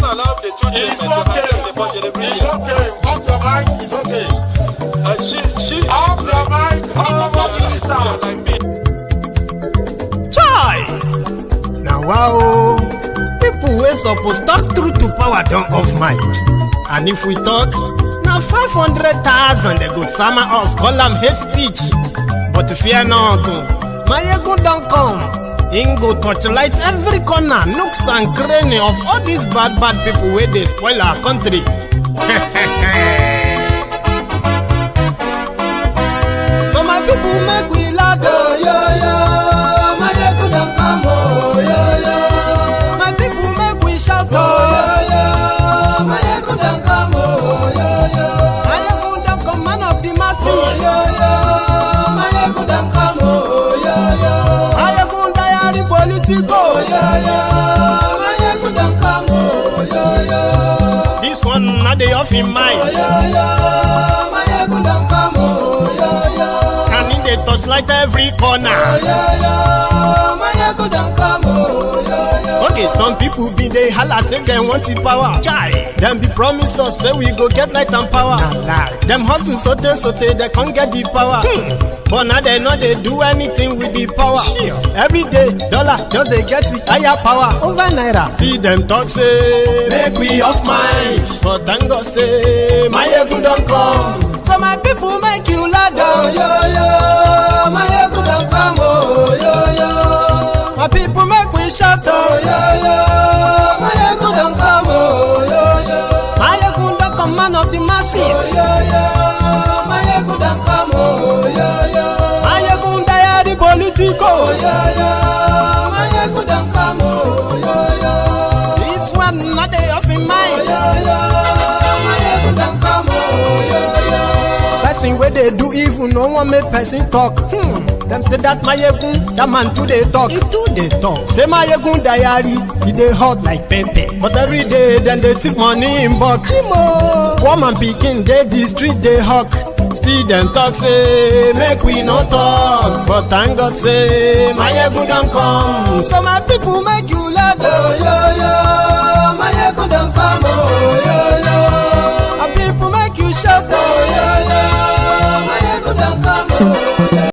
allowed the children. It's okay. Off your mind. It's okay. Off your mind. Chai! Now wow, people wey suppose talk true to power don't off mic. And if we talk, now 500,000 they go summer us, call them hate speech. But fear not, Maiyegun don't come. Him go torchlight every corner, nooks and cranny of all these bad people where they spoil our country. So my people make we laugh, oh, yo. Maiyegun don't come, oh, yo. My people make we shout, oh, yo. Maiyegun don't come, oh, yo. Maiyegun don't come, man of the masses, oh, yo. Maiyegun don't come, oh, yo. Maiyegun diary politico, yo. Maiyegun don't come, oh, yo. This one not the off in mind, oh, yo. Maiyegun don't come, oh, yo. And in the touchlight every corner, oh, yo. Maiyegun don't come, oh, yo. Okay, some people be they holla say they want the power. Chai, them be promise us say we go get light and power. Nah. Them hustle so they can't get the power. But now they know they do anything with the power. Sure. Every day, dollar just they get the higher power over naira. Still them talk say make we off mind. But thank God say Maiyegun don't come. So my people make you laugh, oh, yo. Maiyegun don't come, oh, yo. My people make we shout, oh, yo. Maiyegun don't come, oh, yo. Maiyegun don't come, man of the masses, oh, yo. Maiyegun don't come, oh, yo. Maiyegun diary politico, oh, yo. Maiyegun don't come, oh, yo. This one not they off in mind, oh, yo. Maiyegun don't come, oh, yo. Person where they do evil, no one make person talk. Them say that Maiyegun, that man too they talk. He too they talk. Say Maiyegun diary, he they hot like pepper. But every day then they take money in bulk. Poor man picking, they the street they hawk. Still them talk say make we no talk. But thank God say Maiyegun don't come. So my people make you laugh, oh, yo. Maiyegun don't come, oh, yo. And people make you shout, oh, yo. Maiyegun don't come, oh, yo.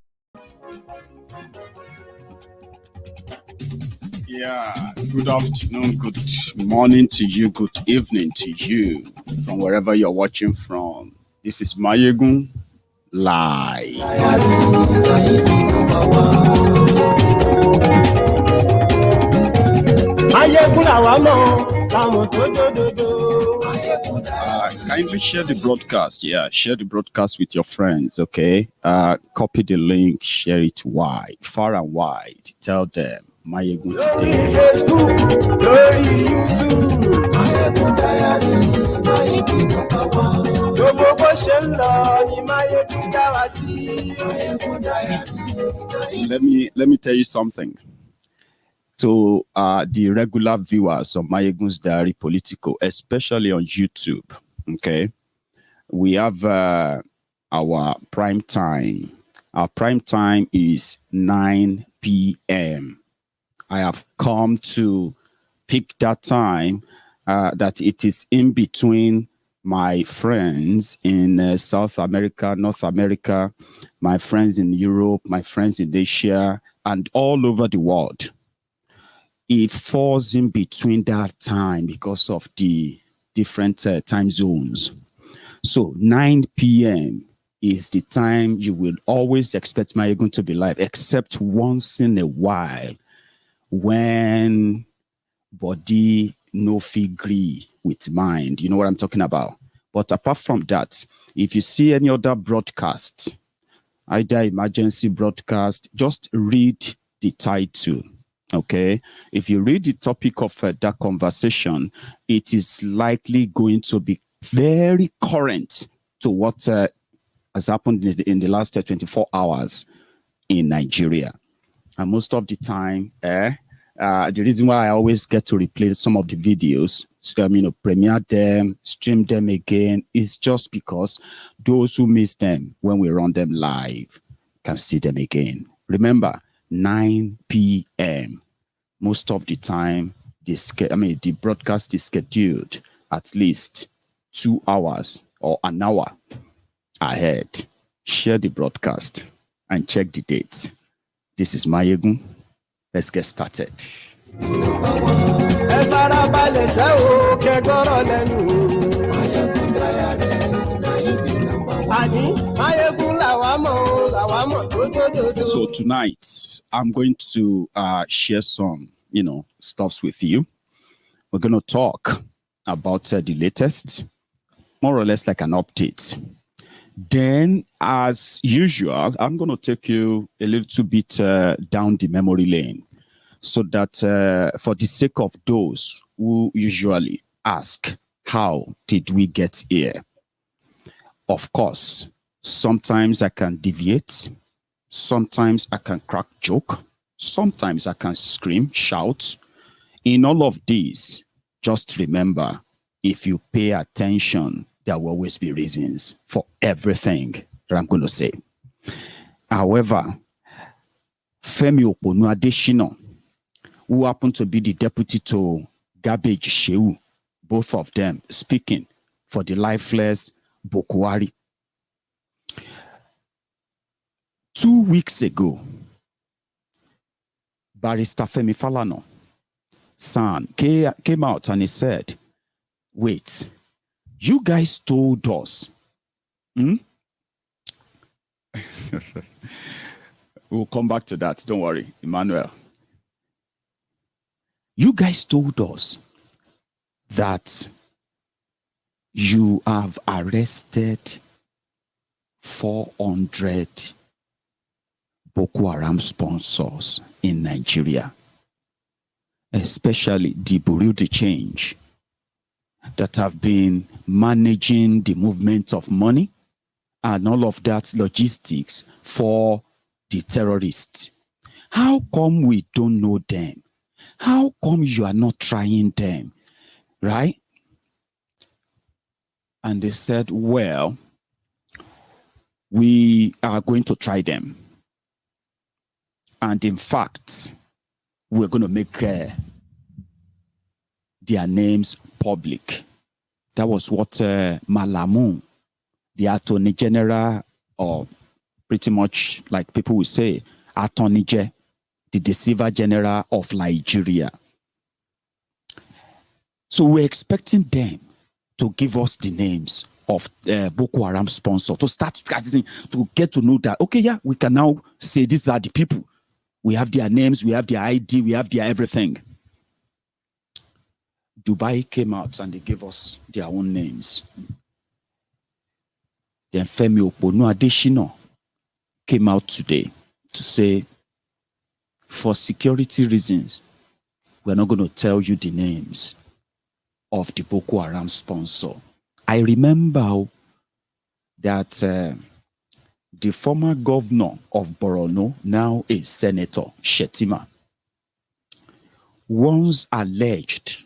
Yeah, good afternoon, good morning to you, good evening to you, from wherever you're watching from. This is Maiyegun Live. Kindly share the broadcast. Yeah, share the broadcast with your friends, okay? Copy the link, share it wide, far and wide. Tell them. Maiyegun today. Facebook, glory YouTube. Maiyegun diary, Maiyegun number one. Gbogbo bó ṣe ń lọ ni Maiyegun já wa sí. Maiyegun diary. Let me tell you something. To the regular viewers of Maiyegun's Diary Politico, especially on YouTube, okay? We have our prime time. Our prime time is 9 p.m. I have come to pick that time that it is in between my friends in South America, North America, my friends in Europe, my friends in Asia, and all over the world. It falls in between that time because of the different time zones. So 9 p.m. is the time you will always expect Maiyegun to be live, except once in a while, when body no agree with mind. You know what I'm talking about? But apart from that, if you see any other broadcast, either emergency broadcast, just read the title, okay? If you read the topic of that conversation, it is likely going to be very current to what has happened in the last 24 hours in Nigeria. And most of the time, the reason why I always get to replay some of the videos, premiere them, stream them again, is just because those who miss them when we run them live can see them again. Remember, 9 p.m. Most of the time, the broadcast is scheduled at least 2 hours or an hour ahead. Share the broadcast and check the dates. This is Maiyegun. Let's get started. So tonight, I'm going to share some, stuffs with you. We're going to talk about the latest, more or less like an update. Then, as usual, I'm going to take you a little bit down the memory lane so that for the sake of those who usually ask, how did we get here? Of course, sometimes I can deviate. Sometimes I can crack joke. Sometimes I can scream, shout. In all of these, just remember, if you pay attention, there will always be reasons for everything that I'm going to say. However, Femi Oponu Adeshina, who happened to be the deputy to Garbage Shehu, both of them speaking for the lifeless Boko. 2 weeks ago, Barrister Femi Falana son came out and he said, wait, you guys told us. We'll come back to that. Don't worry, Emmanuel. You guys told us that you have arrested 400 Boko Haram sponsors in Nigeria, especially the Bureau de Change that have been managing the movement of money and all of that logistics for the terrorists. How come we don't know them? How come you are not trying them? Right? And they said, well, we are going to try them. And in fact, we're going to make their names public. That was what Malamu, the Attorney General, or pretty much like people will say, Attorney General, the Deceiver General of Nigeria. So we're expecting them to give us the names of Boko Haram sponsor, to start to get to know that, okay, yeah, we can now say these are the people. We have their names, we have their ID, we have their everything. Dubai came out and they gave us their own names. Then Femi Oponu Adeshina came out today to say, for security reasons, we're not going to tell you the names of the Boko Haram sponsor. I remember that the former governor of Borno, now a senator, Shetima, once alleged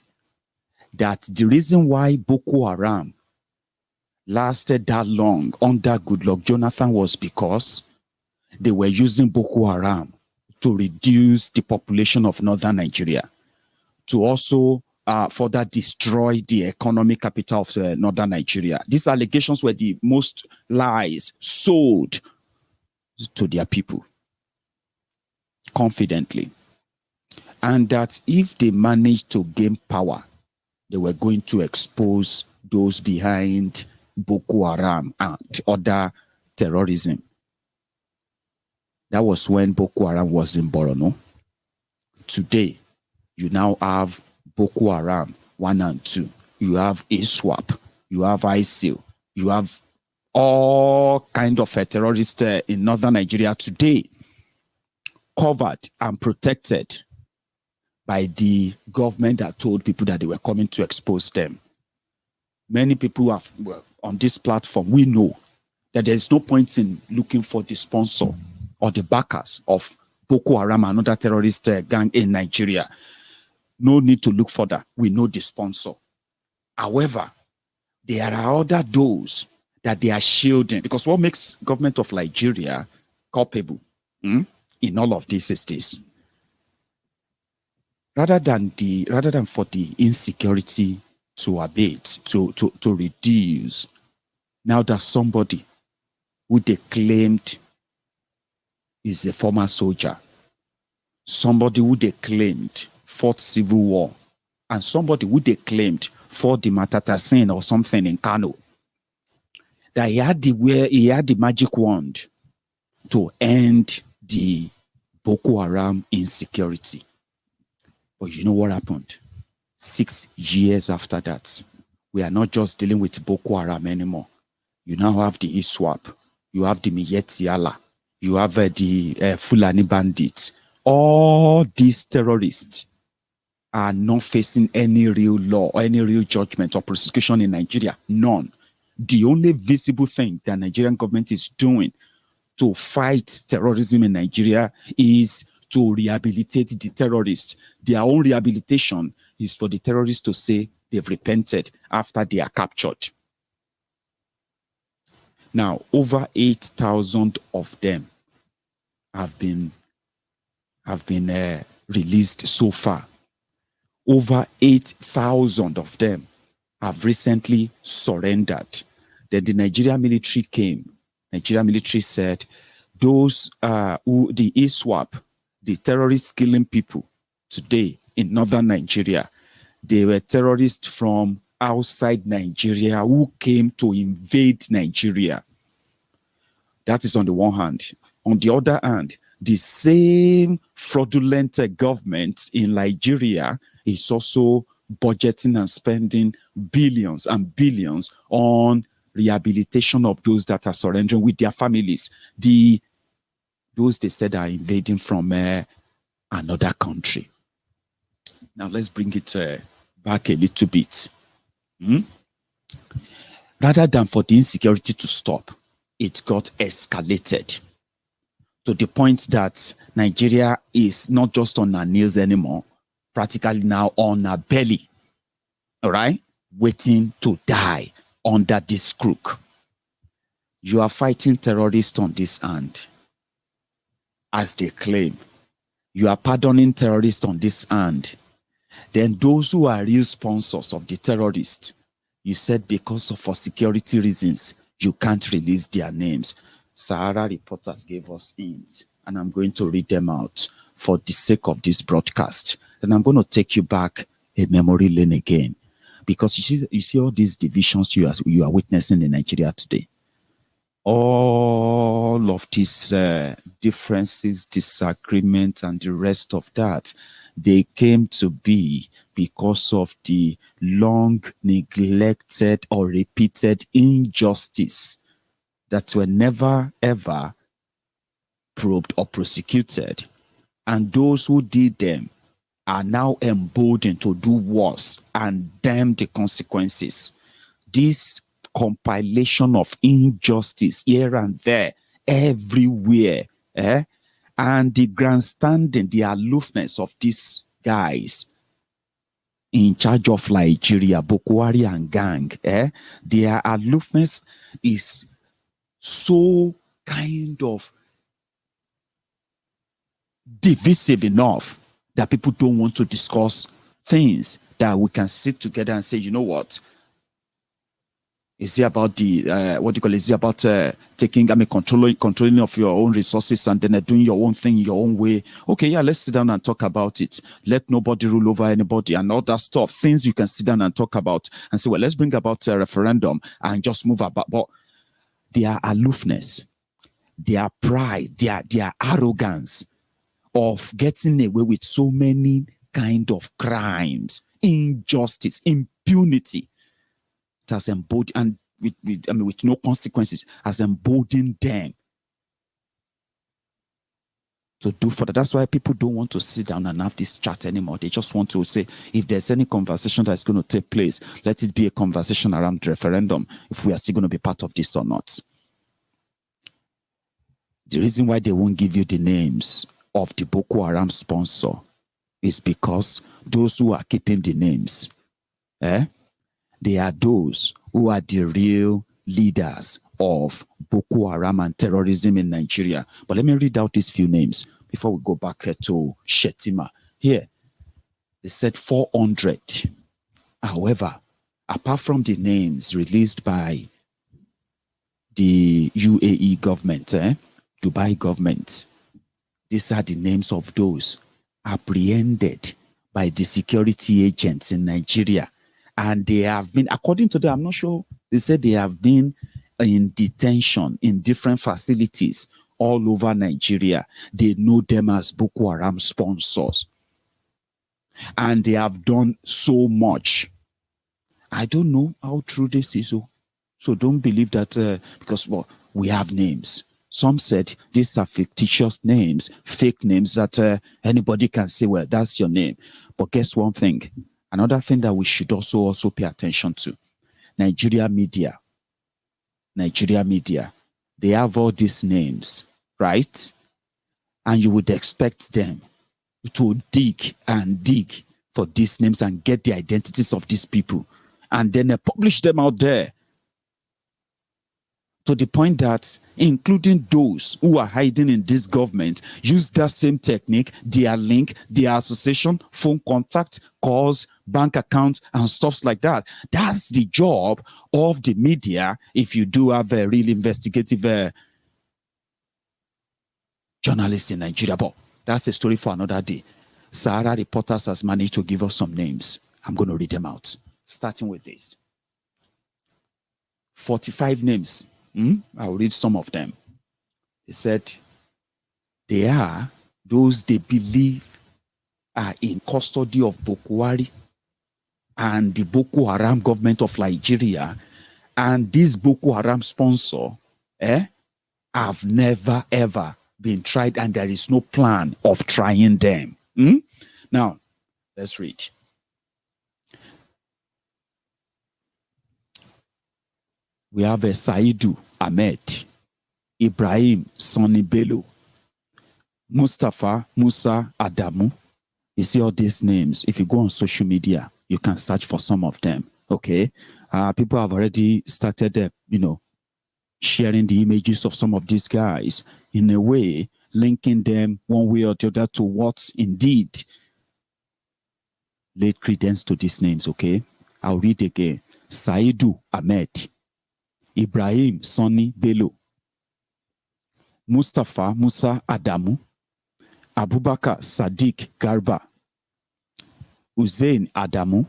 that the reason why Boko Haram lasted that long under Goodluck Jonathan was because they were using Boko Haram to reduce the population of northern Nigeria, to also further destroy the economic capital of northern Nigeria. These allegations were the most lies sold to their people confidently. And that if they managed to gain power, they were going to expose those behind Boko Haram and other terrorism. That was when Boko Haram was in Borno. Today, you now have Boko Haram 1 and 2. You have ISWAP. You have ISIL. You have all kind of terrorists in northern Nigeria today, covered and protected by the government that told people that they were coming to expose them. Many people have, on this platform, we know that there is no point in looking for the sponsor or the backers of Boko Haram and other terrorist gang in Nigeria. No need to look further. We know the sponsor. However, there are other those that they are shielding, because what makes government of Nigeria culpable in all of this is this. rather than for the insecurity to abate, to reduce, now that somebody who they claimed is a former soldier, somebody who they claimed fought civil war, and somebody who they claimed fought the Matatasin or something in Kano, that he had the magic wand to end the Boko Haram insecurity. But you know what happened? 6 years after that, we are not just dealing with Boko Haram anymore. You now have the ISWAP, you have the Miyetiala, you have the Fulani bandits. All these terrorists are not facing any real law or any real judgment or prosecution in Nigeria. None. The only visible thing that Nigerian government is doing to fight terrorism in Nigeria is to rehabilitate the terrorists. Their own rehabilitation is for the terrorists to say they've repented after they are captured. Now, over 8,000 of them have been released so far. Over 8,000 of them have recently surrendered. Then the Nigerian military came. Nigerian military said, those who the ISWAP, the terrorists killing people today in northern Nigeria, they were terrorists from outside Nigeria who came to invade Nigeria. That is on the one hand. On the other hand, the same fraudulent government in Nigeria is also budgeting and spending billions and billions on rehabilitation of those that are surrendering with their families. Those they said are invading from another country. Now let's bring it back a little bit. Rather than for the insecurity to stop, it got escalated to the point that Nigeria is not just on our knees anymore, practically now on our belly, all right, waiting to die under this crook. You are fighting terrorists on this hand, as they claim. You are pardoning terrorists on this hand. Then those who are real sponsors of the terrorists, you said because of for security reasons, you can't release their names. Sahara reporters gave us hints, and I'm going to read them out for the sake of this broadcast. Then I'm going to take you back a memory lane again, because you see all these divisions you are witnessing in Nigeria today. All of these differences, disagreements, and the rest of that, they came to be because of the long neglected or repeated injustice that were never ever probed or prosecuted. And those who did them are now emboldened to do worse and damn the consequences. This compilation of injustice here and there, everywhere, and the grandstanding, the aloofness of these guys in charge of Nigeria, Boko Haram and gang, their aloofness is so kind of divisive enough that people don't want to discuss things that we can sit together and say, you know what? Is it about the Is it about controlling of your own resources and then doing your own thing your own way? Okay, yeah, let's sit down and talk about it. Let nobody rule over anybody and all that stuff. Things you can sit down and talk about and say, well, let's bring about a referendum and just move about. But their aloofness, their pride, their arrogance of getting away with so many kind of crimes, injustice, impunity, it has emboldened, and with no consequences, has emboldened them to do further. That's why people don't want to sit down and have this chat anymore. They just want to say, if there's any conversation that's going to take place, let it be a conversation around the referendum, if we are still going to be part of this or not. The reason why they won't give you the names of the Boko Haram sponsor is because those who are keeping the names, they are those who are the real leaders of Boko Haram and terrorism in Nigeria. But let me read out these few names before we go back to Shetima. Here, They said 400. However, apart from the names released by the UAE government, Dubai government, these are the names of those apprehended by the security agents in Nigeria. And they have been, according to them, I'm not sure, they said they have been in detention in different facilities all over Nigeria. They know them as Boko Haram sponsors. And they have done so much. I don't know how true this is. So don't believe that because well, we have names. Some said these are fictitious names, fake names that anybody can say, well, that's your name. But guess one thing, another thing that we should also pay attention to, Nigeria media, they have all these names, right? And you would expect them to dig for these names and get the identities of these people. And then publish them out there. To the point that, including those who are hiding in this government, use that same technique, their link, their association, phone contact, calls, bank account, and stuff like that. That's the job of the media if you do have a real investigative journalist in Nigeria. But that's a story for another day. Sahara Reporters has managed to give us some names. I'm going to read them out, starting with this. 45 names. I'll read some of them. They said they are those they believe are in custody of Boko Haram and the Boko Haram government of Nigeria. And this Boko Haram sponsor have never ever been tried, and there is no plan of trying them. Now, let's read. We have a Saidu Ahmed, Ibrahim Sani Bello, Mustafa Musa Adamu. You see all these names. If you go on social media, you can search for some of them. Okay, people have already started, sharing the images of some of these guys in a way, linking them one way or the other to what indeed laid credence to these names. Okay, I'll read again. Saidu Ahmed, Ibrahim Sani Bello, Mustafa Musa Adamu, Abubakar Sadiq Garba, Hussein Adamu,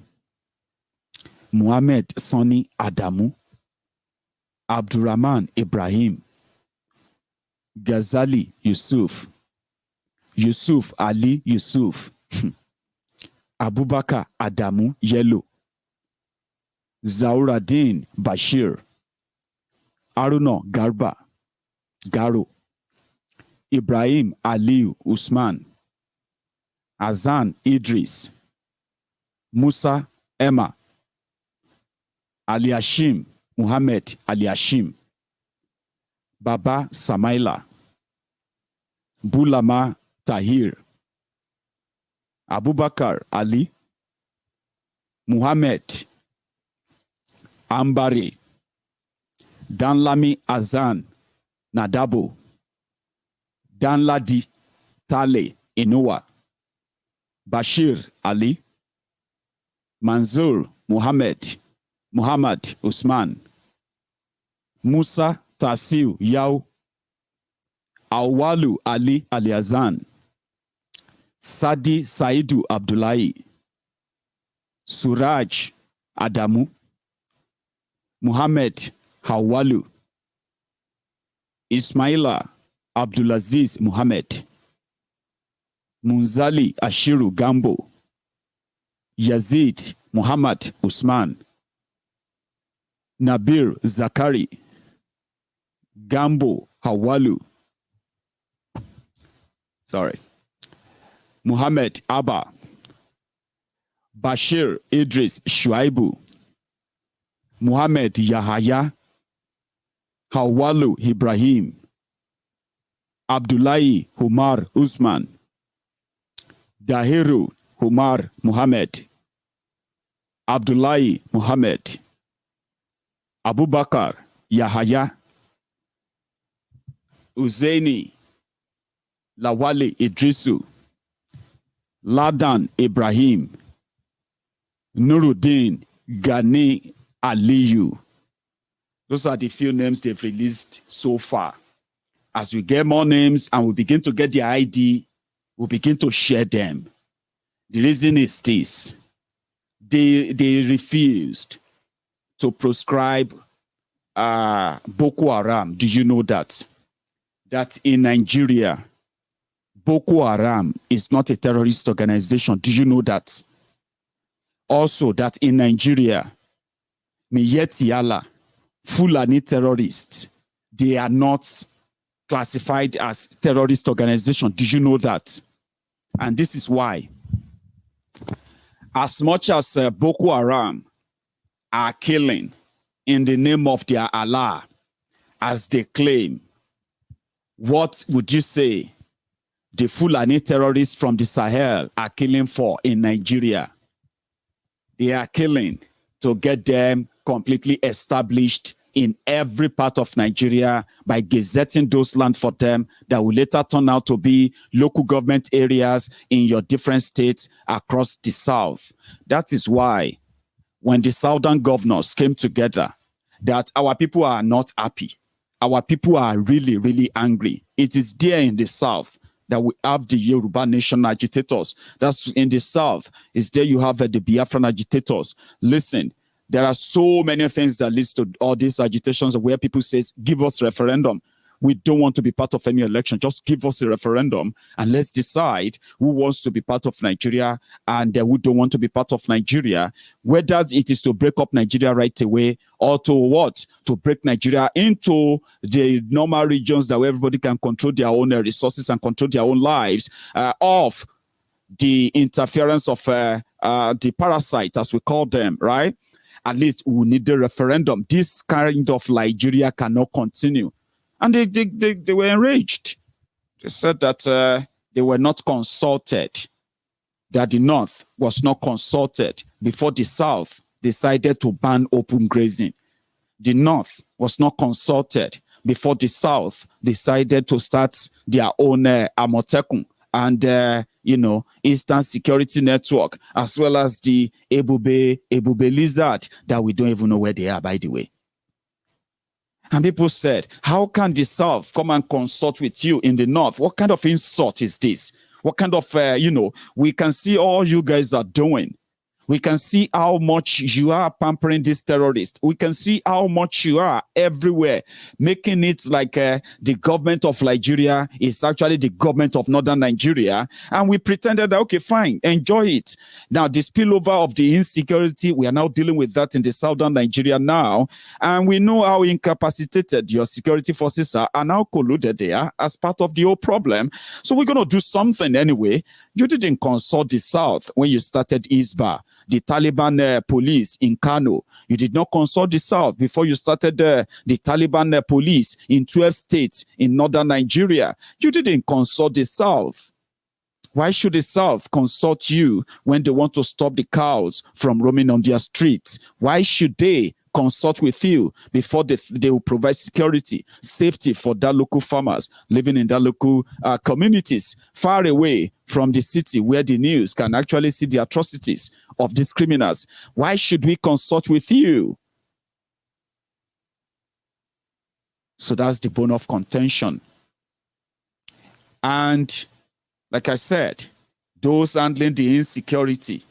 Muhammad Sani Adamu, Abdurrahman Ibrahim, Ghazali Yusuf, Yusuf Ali Yusuf, Abubakar Adamu Yellow, Zauradin Bashir, Aruna Garba, Garo, Ibrahim Aliu Usman, Azan Idris, Musa Emma, Aliashim Muhammad Aliashim, Baba Samaila, Bulama Tahir, Abubakar Ali, Muhammad Ambari, Danlami Azan Nadabo, Danladi Tale Inowa, Bashir Ali, Manzur Muhammad Usman, Musa Tasiu Yao, Awalu Ali Aliazan, Sadi Saidu Abdullahi, Suraj Adamu, Muhammad Hawalu, Ismaila Abdulaziz Muhammad, Munzali Ashiru Gambo, Yazid Muhammad Usman, Nabir Zakari, Gambo Hawalu, Muhammad Abba, Bashir Idris Shuaibu, Muhammad Yahaya, Hawalu Ibrahim, Abdullahi Humar Usman, Dahiru Humar Muhammad, Abdullahi Muhammad, Abubakar Yahaya, Uzaini Lawali Idrisu, Ladan Ibrahim, Nuruddin Gani Aliyu. Those are the few names they've released so far. As we get more names and we begin to get the ID, we'll begin to share them. The reason is this. They refused to proscribe Boko Haram. Do you know that? That in Nigeria, Boko Haram is not a terrorist organization. Do you know that? Also, that in Nigeria, Miyeti Fulani terrorists, they are not classified as terrorist organization. Do you know that? And this is why. As much as Boko Haram are killing in the name of their Allah, as they claim, what would you say the Fulani terrorists from the Sahel are killing for in Nigeria? They are killing to get them completely established in every part of Nigeria by gazetting those land for them that will later turn out to be local government areas in your different states across the South. That is why when the Southern governors came together, that our people are not happy. Our people are really, really angry. It is there in the South that we have the Yoruba Nation agitators. That's in the South. It's there you have the Biafran agitators. Listen, there are so many things that leads to all these agitations where people say, give us referendum. We don't want to be part of any election. Just give us a referendum and let's decide who wants to be part of Nigeria and who don't want to be part of Nigeria. Whether it is to break up Nigeria right away or to what? To break Nigeria into the normal regions that where everybody can control their own resources and control their own lives of the interference of the parasite, as we call them, right? At least we need the referendum. This kind of Nigeria cannot continue. And they were enraged. They said that they were not consulted, that the North was not consulted before the South decided to ban open grazing. The North was not consulted before the South decided to start their own Amotekun and, Eastern Security Network, as well as the Ebube Lizard that we don't even know where they are, by the way. And people said, how can the South come and consult with you in the North? What kind of insult is this? What kind of, we can see all you guys are doing. We can see how much you are pampering these terrorists. We can see how much you are everywhere, making it like the government of Nigeria is actually the government of Northern Nigeria. And we pretended that, okay, fine, enjoy it. Now, the spillover of the insecurity, we are now dealing with that in the Southern Nigeria now. And we know how incapacitated your security forces are and how colluded they are as part of the whole problem. So we're going to do something anyway. You didn't consult the South when you started ISWAP. The Taliban police in Kano. You did not consult the South before you started the Taliban police in 12 states in northern Nigeria. You didn't consult the South. Why should the South consult you when they want to stop the cows from roaming on their streets? Why should they consult with you before they will provide security, safety for that local farmers living in that local communities far away from the city where the news can actually see the atrocities of these criminals? Why should we consult with you? So that's the bone of contention. And like I said, those handling the insecurity,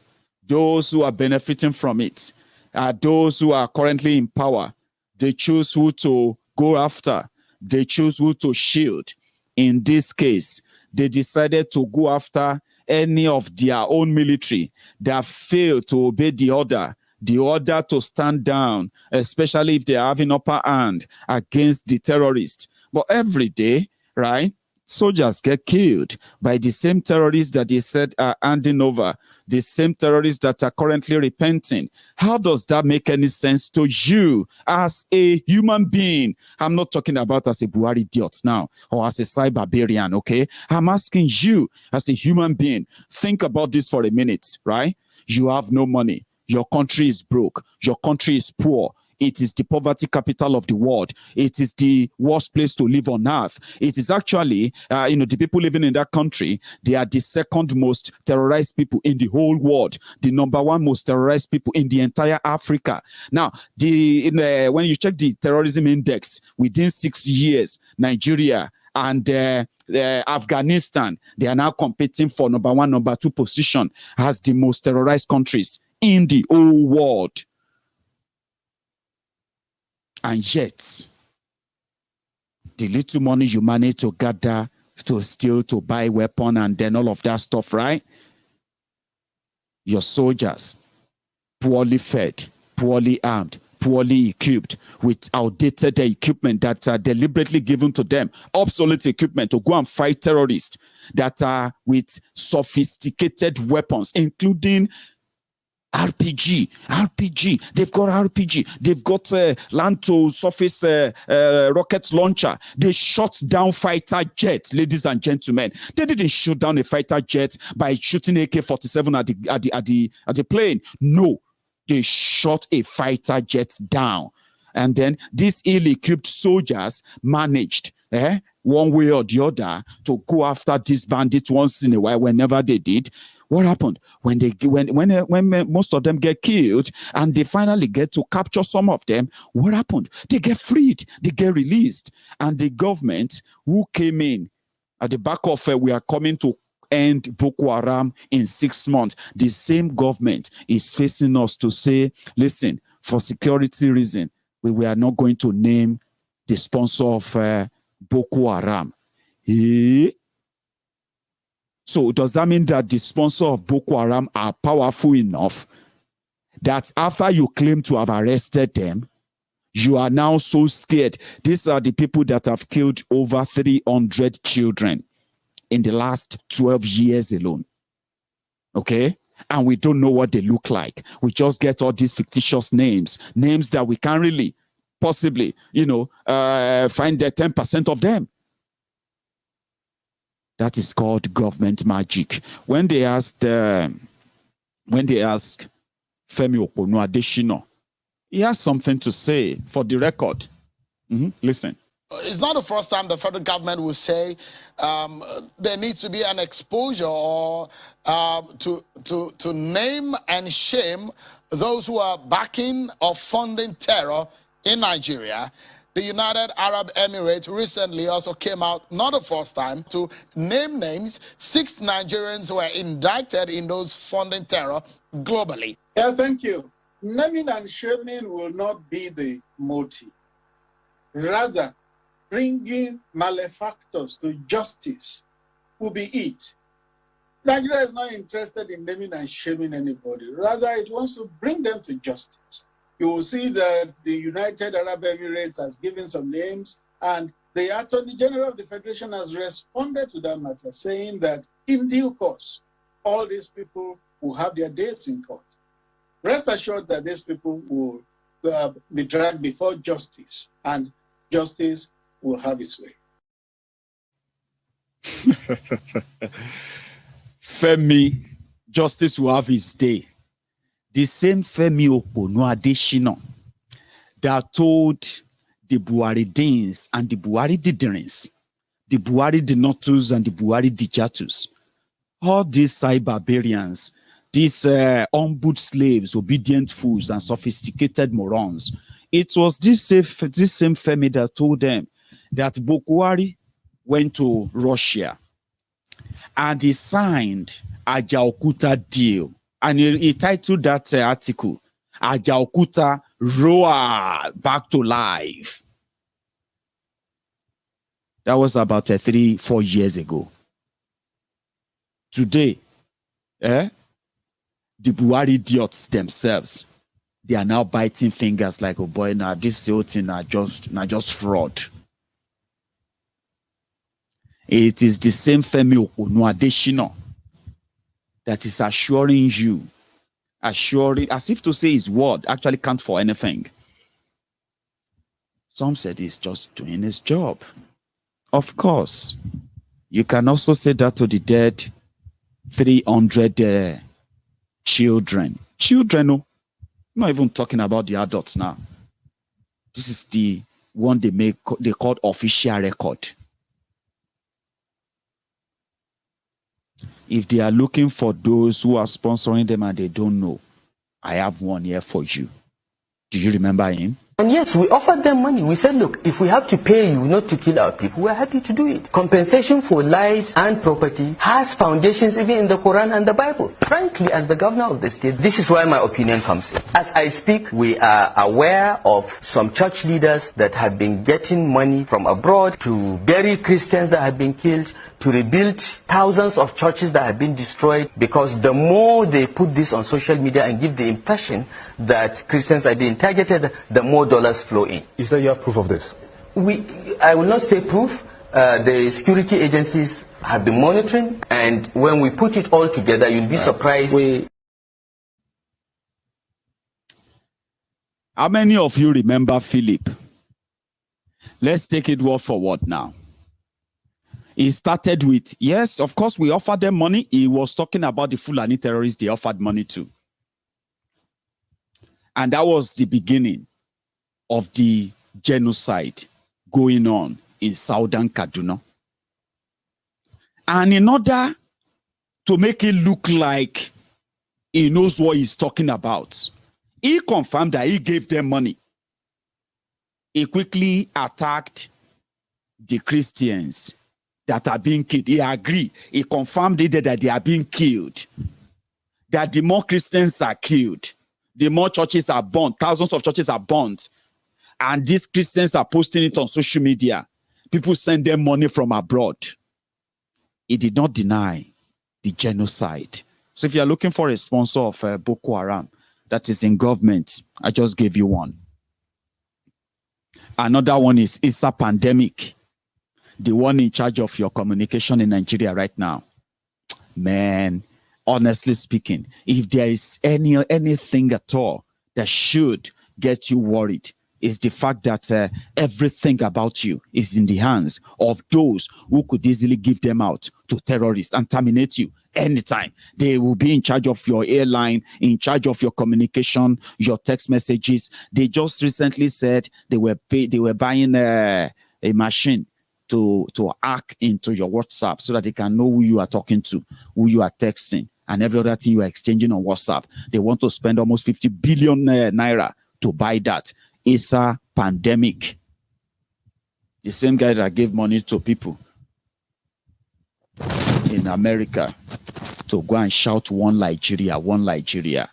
those who are benefiting from it, are those who are currently in power. They choose who to go after. They choose who to shield. In this case, they decided to go after any of their own military that failed to obey the order to stand down, especially if they are having upper hand against the terrorists. But every day, right, soldiers get killed by the same terrorists that they said are handing over, the same terrorists that are currently repenting. How does that make any sense to you as a human being? I'm not talking about as a Buhari idiot now or as a cyberbarian, okay? I'm asking you as a human being. Think about this for a minute, right? You have no money. Your country is broke. Your country is poor. It is the poverty capital of the world. It is the worst place to live on earth. It is actually, the people living in that country, they are the second most terrorized people in the whole world. The number one most terrorized people in the entire Africa. Now, when you check the terrorism index, within 6 years, Nigeria and Afghanistan, they are now competing for number one, number two position as the most terrorized countries in the whole world. And yet, the little money you manage to gather, to steal, to buy weapon, and then all of that stuff, right? Your soldiers, poorly fed, poorly armed, poorly equipped, with outdated equipment that are deliberately given to them, obsolete equipment to go and fight terrorists, that are with sophisticated weapons, including RPG. They've got RPG. They've got land to surface rocket launcher. They shot down fighter jets, ladies and gentlemen. They didn't shoot down a fighter jet by shooting AK-47 at the plane. No, they shot a fighter jet down. And then these ill-equipped soldiers managed, one way or the other, to go after these bandits once in a while, whenever they did. What happened when most of them get killed and they finally get to capture some of them? What happened? They get freed, they get released, and the government who came in at the back of we are coming to end Boko Haram in 6 months. The same government is facing us to say, listen, for security reason, we are not going to name the sponsor of Boko Haram. So does that mean that the sponsor of Boko Haram are powerful enough that after you claim to have arrested them, you are now so scared? These are the people that have killed over 300 children in the last 12 years alone. Okay? And we don't know what they look like. We just get all these fictitious names that we can't really possibly, find the 10% of them. That is called government magic. When they ask Femi Okonu Adeshino, he has something to say for the record. Listen. It's not the first time the federal government will say there needs to be an exposure or to name and shame those who are backing or funding terror in Nigeria. The United Arab Emirates recently also came out, not the first time, to name names. 6 Nigerians were indicted in those funding terror globally. Yeah, thank you. Naming and shaming will not be the motive. Rather, bringing malefactors to justice will be it. Nigeria is not interested in naming and shaming anybody. Rather, it wants to bring them to justice. You will see that the United Arab Emirates has given some names, and the Attorney General of the Federation has responded to that matter, saying that in due course, all these people will have their dates in court. Rest assured that these people will be dragged before justice, and justice will have its way. Femi, justice will have its day. The same Femi Okonu Adeshino that told the Buharidins and the Buhari Didirins, the Buhari Dinotus and the Buhari Dijatus, all these barbarians, these ombudsman slaves, obedient fools, and sophisticated morons. It was this same Femi that told them that Boko Haram went to Russia and he signed a Ajaokuta deal. And he titled that article, Ajaokuta Roar Back to Life. That was about 3-4 years ago. Today, the Buhari idiots themselves, they are now biting fingers like, oh boy, now this whole thing are just fraud. It is the same Femi Okonu Adeshino that is assuring you, as if to say his word actually counts for anything. Some said he's just doing his job. Of course, you can also say that to the dead 300 children. Children, no, I'm not even talking about the adults now. This is the one they call official record. If they are looking for those who are sponsoring them and they don't know, I have one here for you. Do you remember him? And yes, we offered them money. We said, look, if we have to pay you not to kill our people, we're happy to do it. Compensation for lives and property has foundations even in the Quran and the Bible. Frankly, as the governor of the state, this is where my opinion comes in. As I speak, we are aware of some church leaders that have been getting money from abroad to bury Christians that have been killed, to rebuild thousands of churches that have been destroyed, because the more they put this on social media and give the impression that Christians are being targeted, the more dollars flow in. Is there your proof of this? I will not say proof. The security agencies have been monitoring, and when we put it all together, you'll be surprised. How many of you remember Philip? Let's take it word for word now. He started with, yes, of course, we offered them money. He was talking about the Fulani terrorists they offered money to. And that was the beginning of the genocide going on in southern Kaduna. And in order to make it look like he knows what he's talking about, he confirmed that he gave them money. He quickly attacked the Christians that are being killed. He agreed. He confirmed it that they are being killed. That the more Christians are killed, the more churches are burned. Thousands of churches are burned. And these Christians are posting it on social media. People send them money from abroad. He did not deny the genocide. So if you're looking for a sponsor of Boko Haram that is in government, I just gave you one. Another one is a pandemic. The one in charge of your communication in Nigeria right now. Man, honestly speaking, if there is anything at all that should get you worried, is the fact that everything about you is in the hands of those who could easily give them out to terrorists and terminate you anytime. They will be in charge of your airline, in charge of your communication, your text messages. They just recently said they were buying a machine to hack into your WhatsApp so that they can know who you are talking to, who you are texting, and every other thing you are exchanging on WhatsApp. They want to spend almost 50 billion naira to buy that. It's a pandemic. The same guy that gave money to people in America to go and shout one Nigeria, one Nigeria.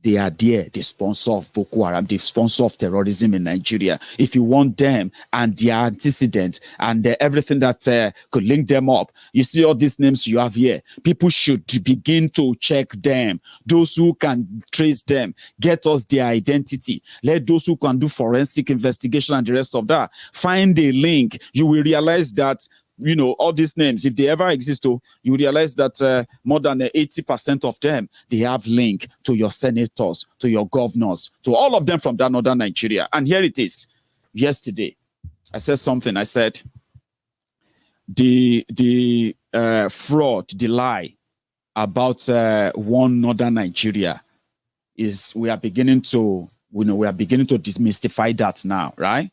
They are there, the sponsor of Boko Haram, the sponsor of terrorism in Nigeria. If you want them and their antecedents and everything that could link them up, you see all these names you have here. People should begin to check them. Those who can trace them, get us their identity. Let those who can do forensic investigation and the rest of that find a link. You will realize that, you know, all these names, if they ever exist, you realize that more than 80% of them, they have link to your senators, to your governors, to all of them from that northern Nigeria. And here it is. Yesterday, I said something. I said, the fraud, the lie about one northern Nigeria is, we are beginning to demystify that now, right?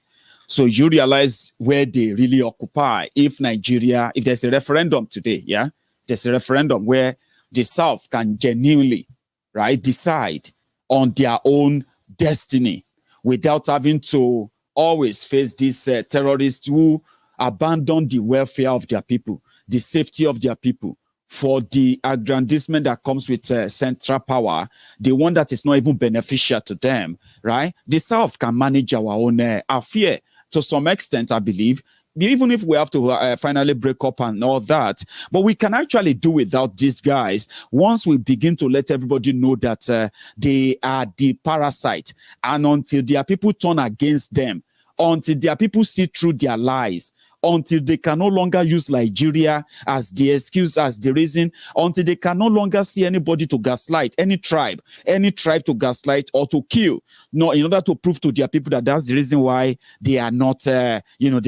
So you realize where they really occupy. If Nigeria, if there's a referendum today, yeah, there's a referendum where the South can genuinely, right, decide on their own destiny without having to always face these terrorists who abandon the welfare of their people, the safety of their people, for the aggrandizement that comes with central power, the one that is not even beneficial to them, right? The South can manage our own affair. To some extent, I believe, even if we have to finally break up and all that, but we can actually do without these guys once we begin to let everybody know that they are the parasite, and until their people turn against them, until their people see through their lies, until they can no longer use Nigeria as the excuse, as the reason, until they can no longer see anybody to gaslight, any tribe to gaslight or to kill, no, in order to prove to their people that that's the reason why they are not, they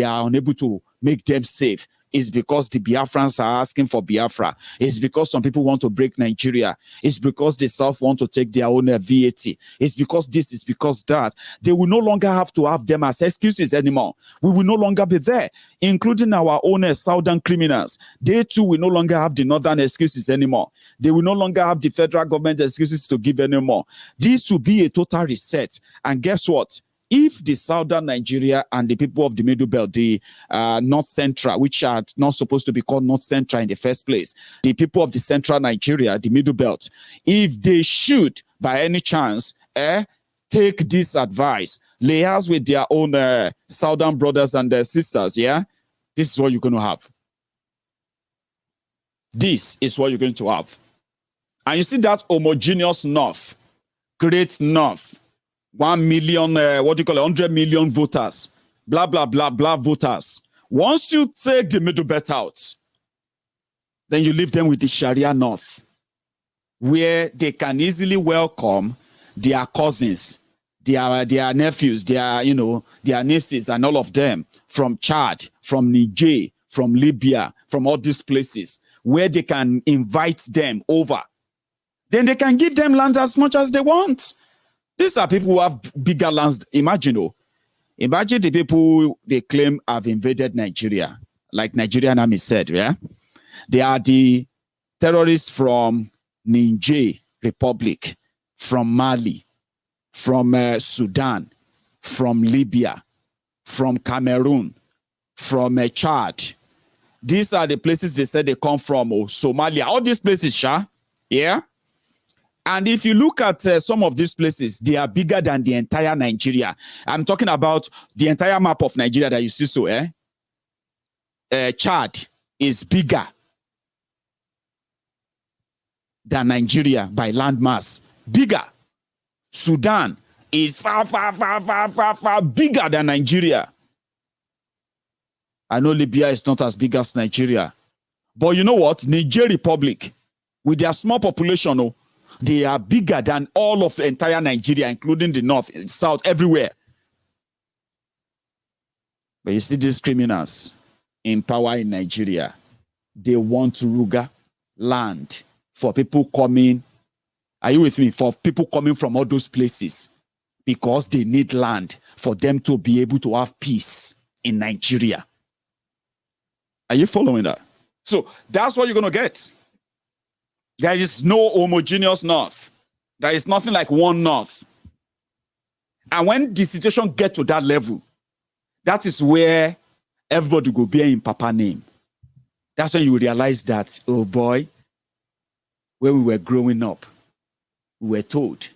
are unable to make them safe. It's because the Biafrans are asking for Biafra. It's because some people want to break Nigeria. It's because the South want to take their own VAT. It's because this, it's because that. They will no longer have to have them as excuses anymore. We will no longer be there, including our own southern criminals. They too will no longer have the northern excuses anymore. They will no longer have the federal government excuses to give anymore. This will be a total reset. And guess what? If the southern Nigeria and the people of the Middle Belt, the North Central, which are not supposed to be called North Central in the first place, the people of the Central Nigeria, the Middle Belt, if they should, by any chance, take this advice, liaise with their own southern brothers and their sisters, yeah, this is what you're going to have. This is what you're going to have. And you see that homogeneous North, great North, 1 million, 100 million voters, blah, blah, blah, blah voters. Once you take the Middle Belt out, then you leave them with the Sharia North, where they can easily welcome their cousins, their nephews, their nieces and all of them from Chad, from Niger, from Libya, from all these places, where they can invite them over. Then they can give them land as much as they want. These are people who have bigger lands. Imagine the people they claim have invaded Nigeria, like Nigerian Army said, yeah? They are the terrorists from Niger Republic, from Mali, from Sudan, from Libya, from Cameroon, from Chad. These are the places they said they come from, Somalia, all these places, yeah? And if you look at some of these places, they are bigger than the entire Nigeria. I'm talking about the entire map of Nigeria that you see, Chad is bigger than Nigeria by landmass. Bigger. Sudan is far, far, far, far, far, far bigger than Nigeria. I know Libya is not as big as Nigeria. But you know what? Niger Republic, with their small population, they are bigger than all of the entire Nigeria, including the north, south, everywhere. But you see these criminals in power in Nigeria, they want to ruga land for people coming. Are you with me? For people coming from all those places, because they need land for them to be able to have peace in Nigeria. Are you following that? So that's what you're going to get. There is no homogeneous North. There is nothing like one North. And when the situation gets to that level, that is where everybody will bear in Papa name. That's when you realize that, oh boy, when we were growing up, we were told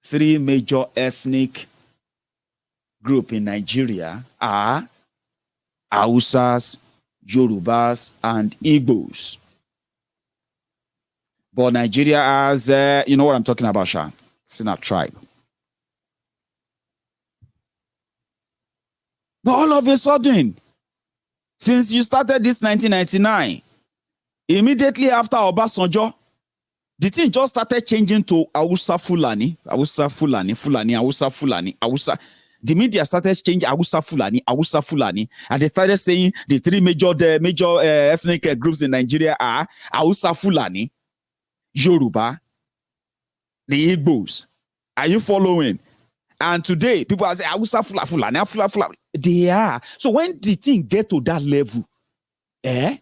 3 major ethnic groups in Nigeria are Hausas, Yorubas, and Igbos. But Nigeria has, you know what I'm talking about, Sha? It's in a tribe. But all of a sudden, since you started this 1999, immediately after Obasanjo, the thing just started changing to Hausa Fulani, Hausa Fulani, Fulani, Hausa Fulani, Hausa. The media started changing Hausa Fulani, and they started saying the 3 major ethnic groups in Nigeria are Hausa Fulani, Yoruba, the Igbos. Are you following? And today, people are saying, Hausa Fulani. They are. So when the thing get to that level, the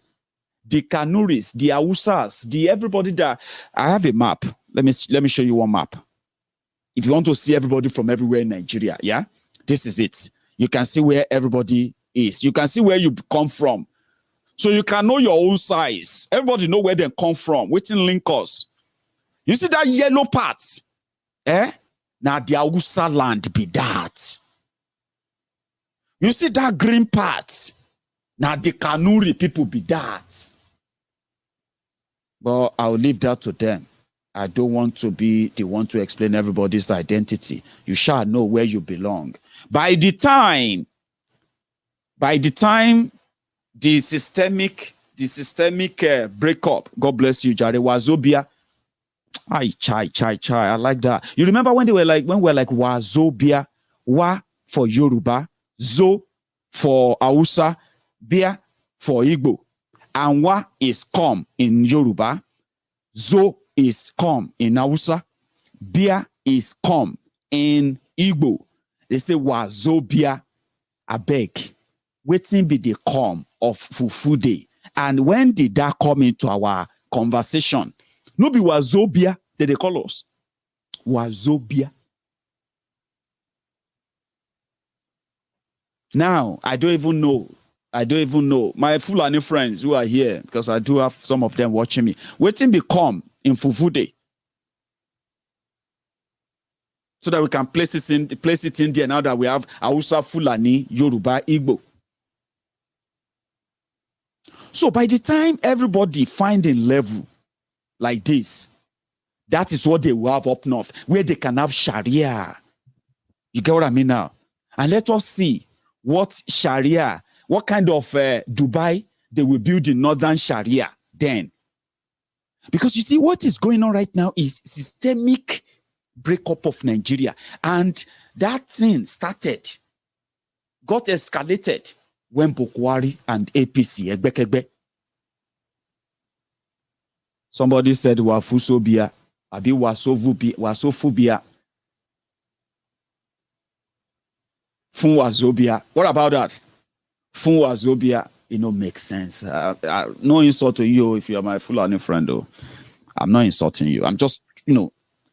Kanuris, the Hausas, everybody that... I have a map. Let me show you one map. If you want to see everybody from everywhere in Nigeria, yeah? This is it. You can see where everybody is. You can see where you come from. So you can know your own size. Everybody know where they come from. Waiting link us. You see that yellow part? Now the Hausa land be that. You see that green part? Now the Kanuri people be that. But I'll leave that to them. I don't want to be the one to explain everybody's identity. You shall know where you belong. By the time the systemic breakup, God bless you, Jare, Wazobia. I like that. You remember when we were like Wazobia, Wa for Yoruba, Zo for Hausa, Bia for Igbo. Anwa is come in Yoruba. Zo is come in Hausa. Bia is come in Igbo. They say wazo bia abeg. Waiting be the come of Fufu Day. And when did that come into our conversation? No be wazo bia that they call us. Wazo bia. Now, I don't even know. My Fulani friends who are here, because I do have some of them watching me, waiting become in Fufu Day. So that we can place it in there now that we have Hausa, Fulani, Yoruba, Igbo. So by the time everybody finding level like this, that is what they will have up north, where they can have Sharia. You get what I mean now? And let us see what Sharia, what kind of Dubai they will build in northern Sharia then. Because you see, what is going on right now is systemic breakup of Nigeria. And that thing got escalated when Boko Haram and APC, Egbekegbe. Somebody said, Wafusobia, Abi Wasofobia, Fun Wazobia. What about that? Fun Wazobia, makes sense. No insult to you if you are my Fulani friend, though. I'm not insulting you. I'm just,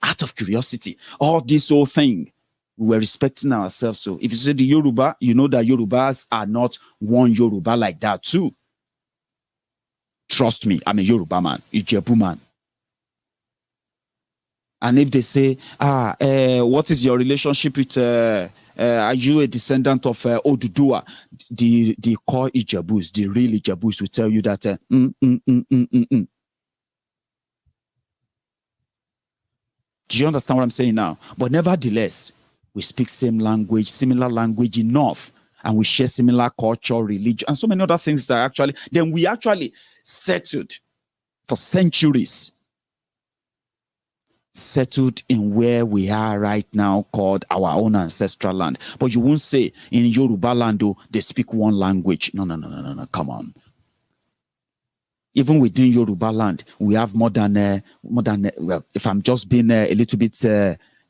out of curiosity. All this whole thing, we were respecting ourselves. So if you say the Yoruba, you know that Yorubas are not one Yoruba like that too. Trust me, I'm a Yoruba man, Ijebu man. And if they say, what is your relationship with, are you a descendant of Odudua? The core Ijebus, the real Ijebus will tell you that, Do you understand what I'm saying now? But nevertheless, we speak same language, similar language enough, and we share similar culture, religion, and so many other things that we actually settled for centuries. Settled in where we are right now, called our own ancestral land. But you won't say in Yoruba land, they speak one language. No, come on. Even within Yoruba land, we have more than well, if I'm just being a little bit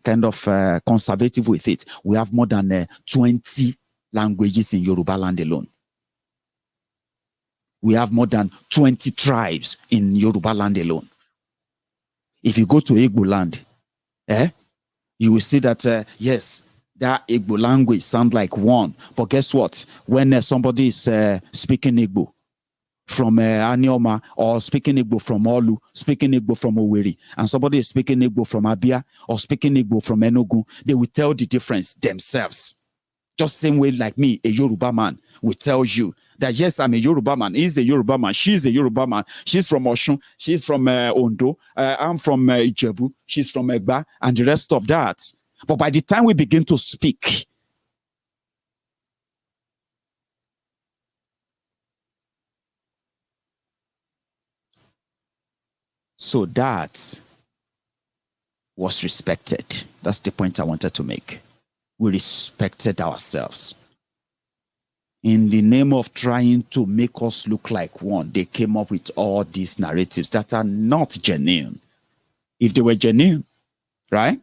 kind of conservative with it, we have more than 20 languages in Yoruba land alone. We have more than 20 tribes in Yoruba land alone. If you go to Igbo land, you will see that, yes, that Igbo language sounds like one. But guess what? When somebody is speaking Igbo from Anioma, or speaking Igbo from Olu, speaking Igbo from Owerri, and somebody is speaking Igbo from Abia, or speaking Igbo from Enugu, they will tell the difference themselves. Just same way like me, a Yoruba man, will tell you that, yes, I'm a Yoruba man, he's a Yoruba man, she's a Yoruba man, she's from Oshun, she's from Ondo, I'm from Ijebu, she's from Egba, and the rest of that. But by the time we begin to speak, so that was respected. That's the point I wanted to make. We respected ourselves. In the name of trying to make us look like one, they came up with all these narratives that are not genuine. If they were genuine, right,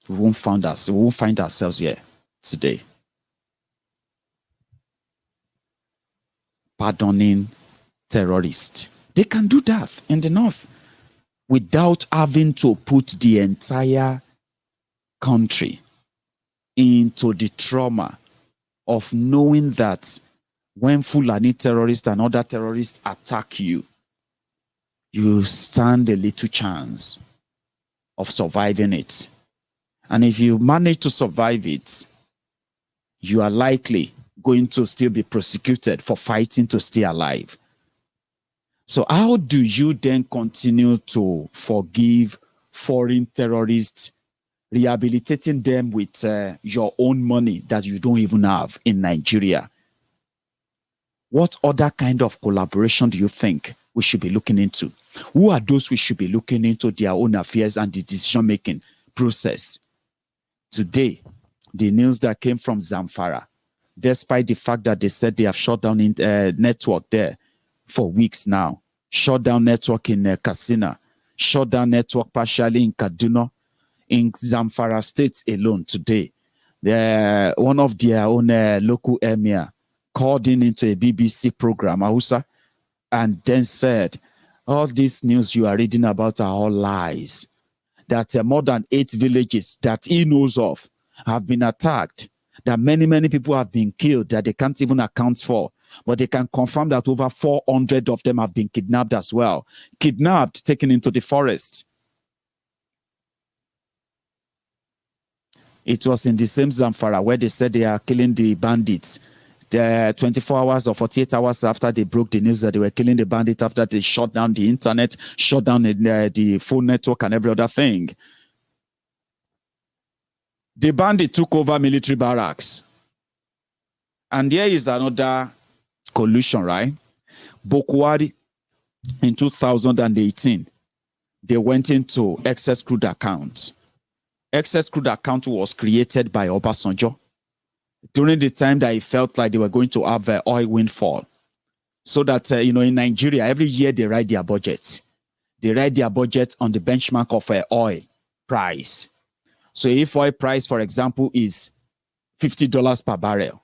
we won't find ourselves here today. Pardoning terrorists. They can do that in the north without having to put the entire country into the trauma of knowing that when Fulani terrorists and other terrorists attack you, you stand a little chance of surviving it. And if you manage to survive it, you are likely going to still be prosecuted for fighting to stay alive. So how do you then continue to forgive foreign terrorists, rehabilitating them with your own money that you don't even have in Nigeria? What other kind of collaboration do you think we should be looking into? Who are those we should be looking into their own affairs and the decision-making process? Today, the news that came from Zamfara, despite the fact that they said they have shut down network there for weeks now. Shut down network in Katsina, shut down network partially in Kaduna, in Zamfara State alone today. One of their own local emir called into a BBC program, Hausa, and then said, all this news you are reading about are all lies. That more than 8 villages that he knows of have been attacked, that many people have been killed that they can't even account for. But they can confirm that over 400 of them have been kidnapped as well. Kidnapped, taken into the forest. It was in the same Zamfara where they said they are killing the bandits. 24 hours or 48 hours after they broke the news that they were killing the bandits, after they shut down the internet, shut down the phone network and every other thing. The bandit took over military barracks. And there is another collusion, right? Boko Haram in 2018, they went into excess crude accounts. Excess crude account was created by Obasanjo during the time that he felt like they were going to have an oil windfall. So that, in Nigeria, every year they write their budgets. They write their budget on the benchmark of oil price. So if oil price, for example, is $50 per barrel,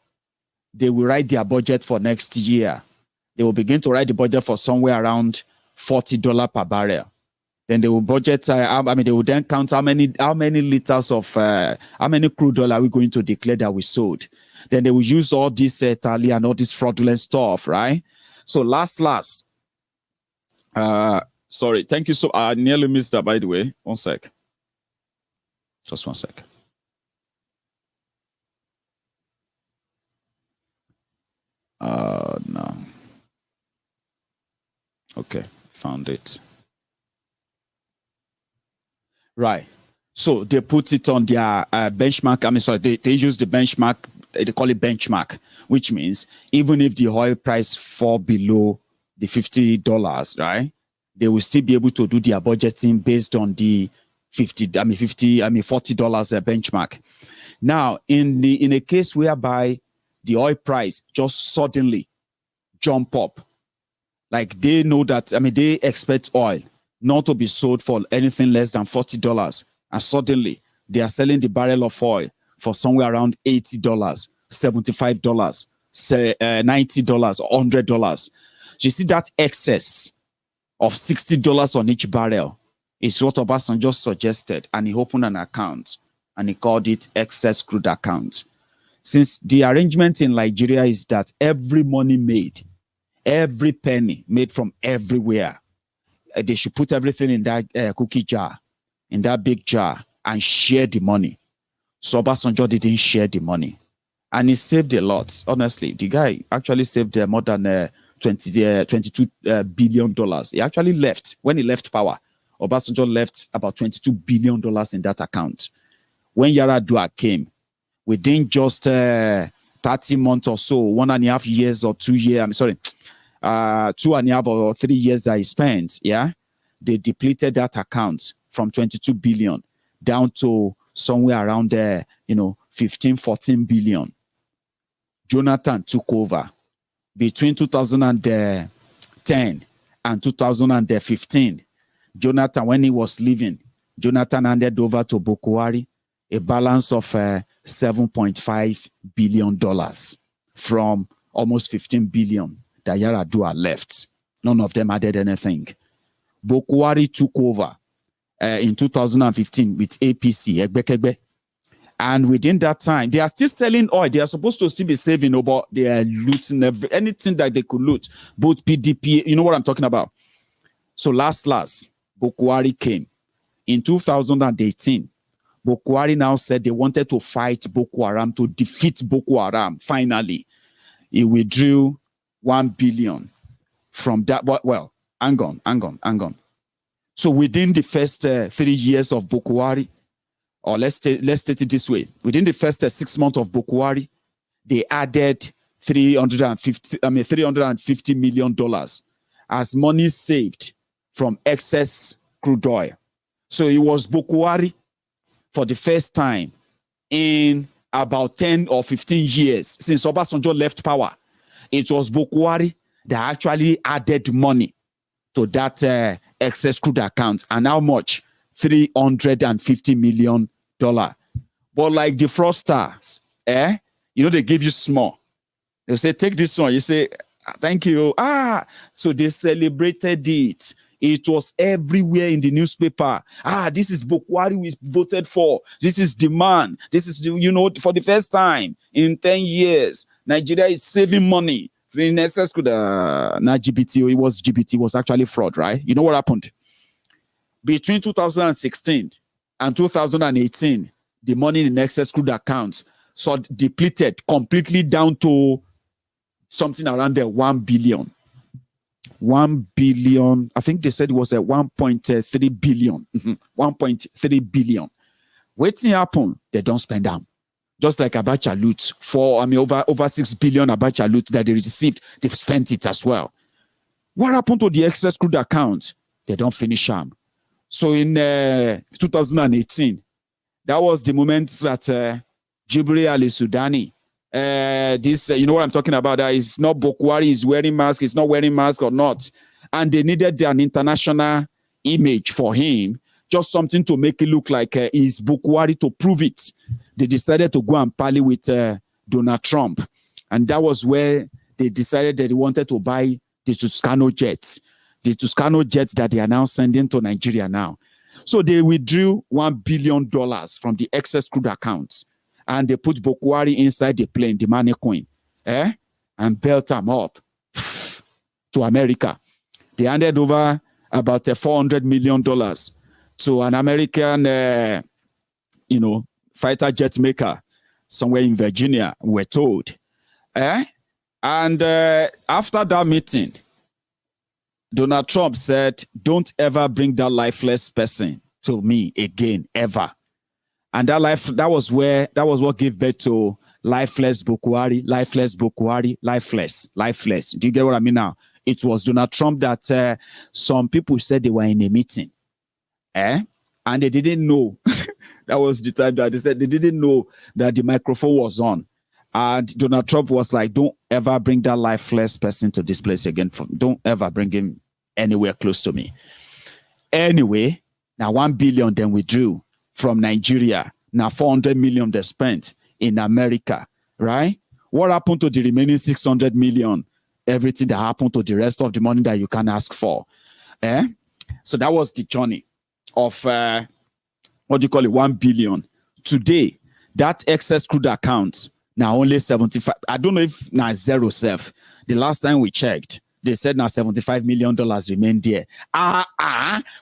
they will write their budget for next year. They will begin to write the budget for somewhere around $40 per barrel. Then they will budget, they will then count how many liters of, how many crude oil are we going to declare that we sold. Then they will use all this tally and all this fraudulent stuff, right? So sorry, thank you. So I nearly missed that, by the way. One sec. Just one sec. No. Okay, found it. Right. So they put it on their benchmark. They use the benchmark. They call it benchmark, which means even if the oil price fall below the $50, right, they will still be able to do their budgeting based on the $40 benchmark. Now, in a case whereby the oil price just suddenly jump up, like they know that, they expect oil not to be sold for anything less than $40, and suddenly they are selling the barrel of oil for somewhere around $80, $75, $90, or $100. So you see that excess of $60 on each barrel is what Obasanjo just suggested, and he opened an account and he called it excess crude account. Since the arrangement in Nigeria is that every money made, every penny made from everywhere, they should put everything in that cookie jar, in that big jar, and share the money. So Obasanjo didn't share the money. And he saved a lot. Honestly, the guy actually saved more than $22 billion. He actually left. When he left power, Obasanjo left about $22 billion in that account. When Yaradua came, within just 30 months or so, 1.5 years or 2 years, 2.5 or 3 years that he spent, they depleted that account from 22 billion down to somewhere around there, 15, 14 billion. Jonathan took over. Between 2010 and 2015, Jonathan, when he was leaving, Jonathan handed over to Boko Haram a balance of $7.5 billion from almost 15 billion that Yaradua left. None of them added anything. Boko Haram took over in 2015 with APC, Egbekegbe. And within that time, they are still selling oil. They are supposed to still be saving, but they are looting anything that they could loot. Both PDP, you know what I'm talking about. So last, Boko Haram came. In 2018, Boko Haram now said they wanted to fight Boko Haram, to defeat Boko Haram. Finally, he withdrew 1 billion from that. Well, hang on. So within the first 3 years of Boko Haram, or let's state it this way, within the first 6 months of Boko Haram, they added $350 million as money saved from excess crude oil. So it was Boko Haram for the first time in about 10 or 15 years since Obasanjo left power, it was Boko Haram that actually added money to that excess crude account. And how much? $350 million. But like the fraudsters, they give you small. They say, take this one. You say, thank you. So they celebrated it. It was everywhere in the newspaper. This is Boko Haram we voted for. This is demand. This is, for the first time in 10 years, Nigeria is saving money. The excess could, not GBT, it was GBT, was actually fraud, right? You know what happened? Between 2016 and 2018, the money in excess crude accounts depleted completely down to something around the 1 billion. 1 billion, I think they said it was at 1.3 billion. 1.3 billion. What's happened? They don't spend them. Just like Abacha loot, over 6 billion Abacha loot that they received, they've spent it as well. What happened to the excess crude account? They don't finish them. So in 2018, that was the moment that Jibril al-Sudani, you know what I'm talking about, that is not Boko Haram is wearing mask, he's not wearing mask or not. And they needed an international image for him, just something to make it look like he's Boko Haram to prove it. They decided to go and parley with Donald Trump. And that was where they decided that they wanted to buy the Tuscano jets. The Tuscano jets that they are now sending to Nigeria now. So they withdrew $1 billion from the excess crude accounts. And they put Boko Haram inside the plane, the money coin, and built them up to America. They handed over about $400 million to an American, fighter jet maker somewhere in Virginia, we're told. And after that meeting, Donald Trump said, don't ever bring that lifeless person to me again, ever. And that was what gave birth to lifeless Boko Haram, lifeless Boko Haram, lifeless. Do you get what I mean now? It was Donald Trump that some people said they were in a meeting. And they didn't know. That was the time that they said they didn't know that the microphone was on. And Donald Trump was like, don't ever bring that lifeless person to this place again. Don't ever bring him anywhere close to me. Anyway, now 1 billion then withdrew from Nigeria. Now 400 million they spent in America, right? What happened to the remaining 600 million? Everything that happened to the rest of the money that you can ask for. So that was the journey of, 1 billion. Today, that excess crude account, now only 75. I don't know if now zero self. The last time we checked, they said now $75 million remain there.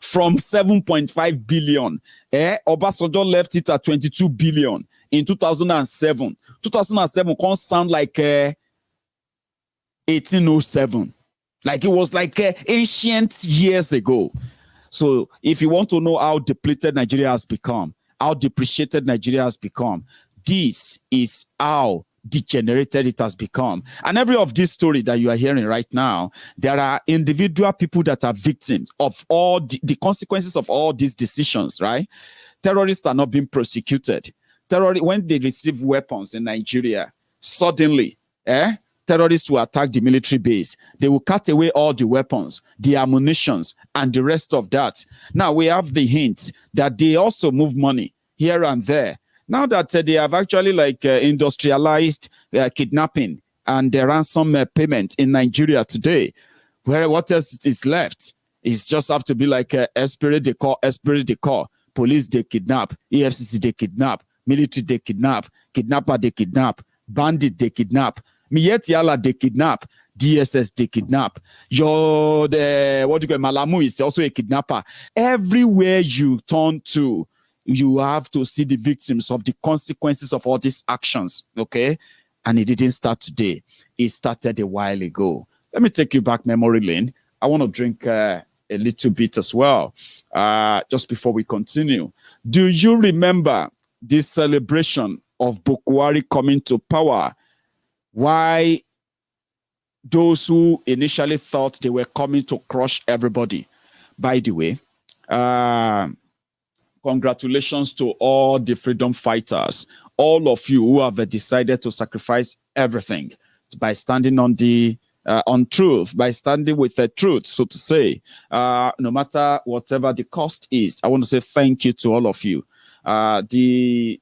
From 7.5 billion. Obasanjo left it at 22 billion in 2007. 2007 can't sound like 1807. Like it was like ancient years ago. So if you want to know how depleted Nigeria has become, how depreciated Nigeria has become, this is how degenerated it has become. And every of this story that you are hearing right now, there are individual people that are victims of all the consequences of all these decisions, right? Terrorists are not being prosecuted. When they receive weapons in Nigeria, suddenly, terrorists will attack the military base. They will cut away all the weapons, the ammunitions, and the rest of that. Now we have the hint that they also move money here and there. Now that they have actually industrialized kidnapping and the ransom payment in Nigeria today, what else is left? It's just have to be like esprit de corps. Police, they kidnap. EFCC, they kidnap. Military, they kidnap. Kidnapper, they kidnap. Bandit, they kidnap. Mietiala, they kidnap. DSS, they kidnap. Malamu is also a kidnapper. Everywhere you turn to, you have to see the victims of the consequences of all these actions, okay? And it didn't start today. It started a while ago. Let me take you back memory lane. I want to drink a little bit as well, just before we continue. Do you remember this celebration of Boko Haram coming to power? Why those who initially thought they were coming to crush everybody? By the way, Congratulations to all the freedom fighters, all of you who have decided to sacrifice everything by standing on the on truth, by standing with the truth, so to say, no matter whatever the cost is. I want to say thank you to all of you. The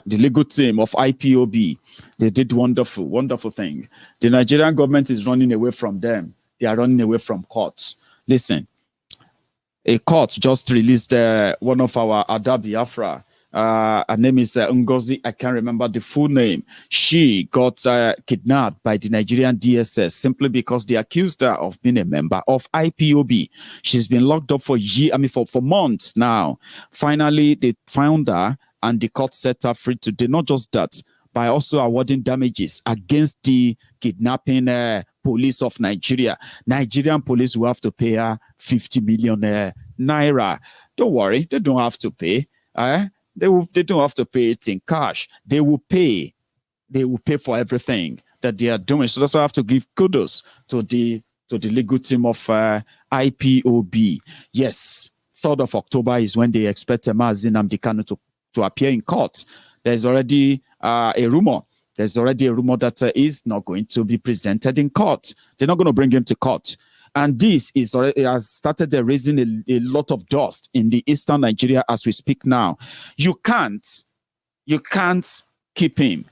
legal team of IPOB, they did wonderful thing. The Nigerian government is running away from them. They are running away from courts. Listen, a court just released one of our Ada Biafra. Her name is Ngozi. I can't remember the full name. She got kidnapped by the Nigerian DSS simply because they accused her of being a member of IPOB. She's been locked up for months now. Finally, they found her and the court set her free today. Not just that, by also awarding damages against the kidnapping police of Nigeria. Nigerian police will have to pay her 50 million naira. Don't worry, they don't have to pay. They don't have to pay it in cash. They will pay. They will pay for everything that they are doing. So that's why I have to give kudos to the legal team of IPOB. Yes, 3rd of October is when they expect Nnamdi Kanu to appear in court. There's already a rumor. There's already a rumor that he's not going to be presented in court. They're not going to bring him to court. And this is already has started raising a lot of dust in the eastern Nigeria as we speak now. You can't keep him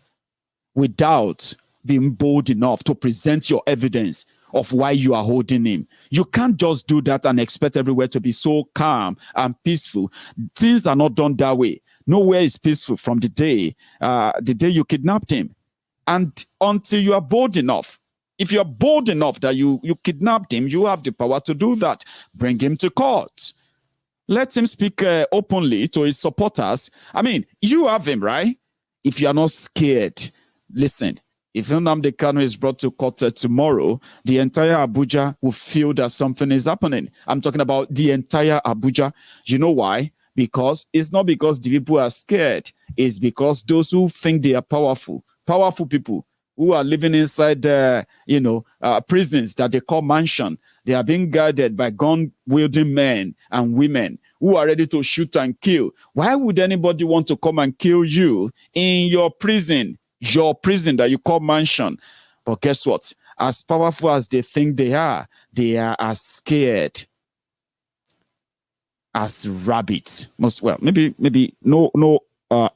without being bold enough to present your evidence of why you are holding him. You can't just do that and expect everywhere to be so calm and peaceful. Things are not done that way. Nowhere is peaceful from the day you kidnapped him. And until you are bold enough, if you're bold enough that you kidnapped him, you have the power to do that. Bring him to court. Let him speak openly to his supporters. I mean, you have him, right? If you are not scared, listen, if Nnamdi Kanu is brought to court tomorrow, the entire Abuja will feel that something is happening. I'm talking about the entire Abuja. You know why? Because it's not because the people are scared. It's because those who think they are powerful people, who are living inside prisons that they call mansion. They are being guided by gun-wielding men and women who are ready to shoot and kill. Why would anybody want to come and kill you in your prison that you call mansion? But guess what? As powerful as they think they are as scared as rabbits. Maybe no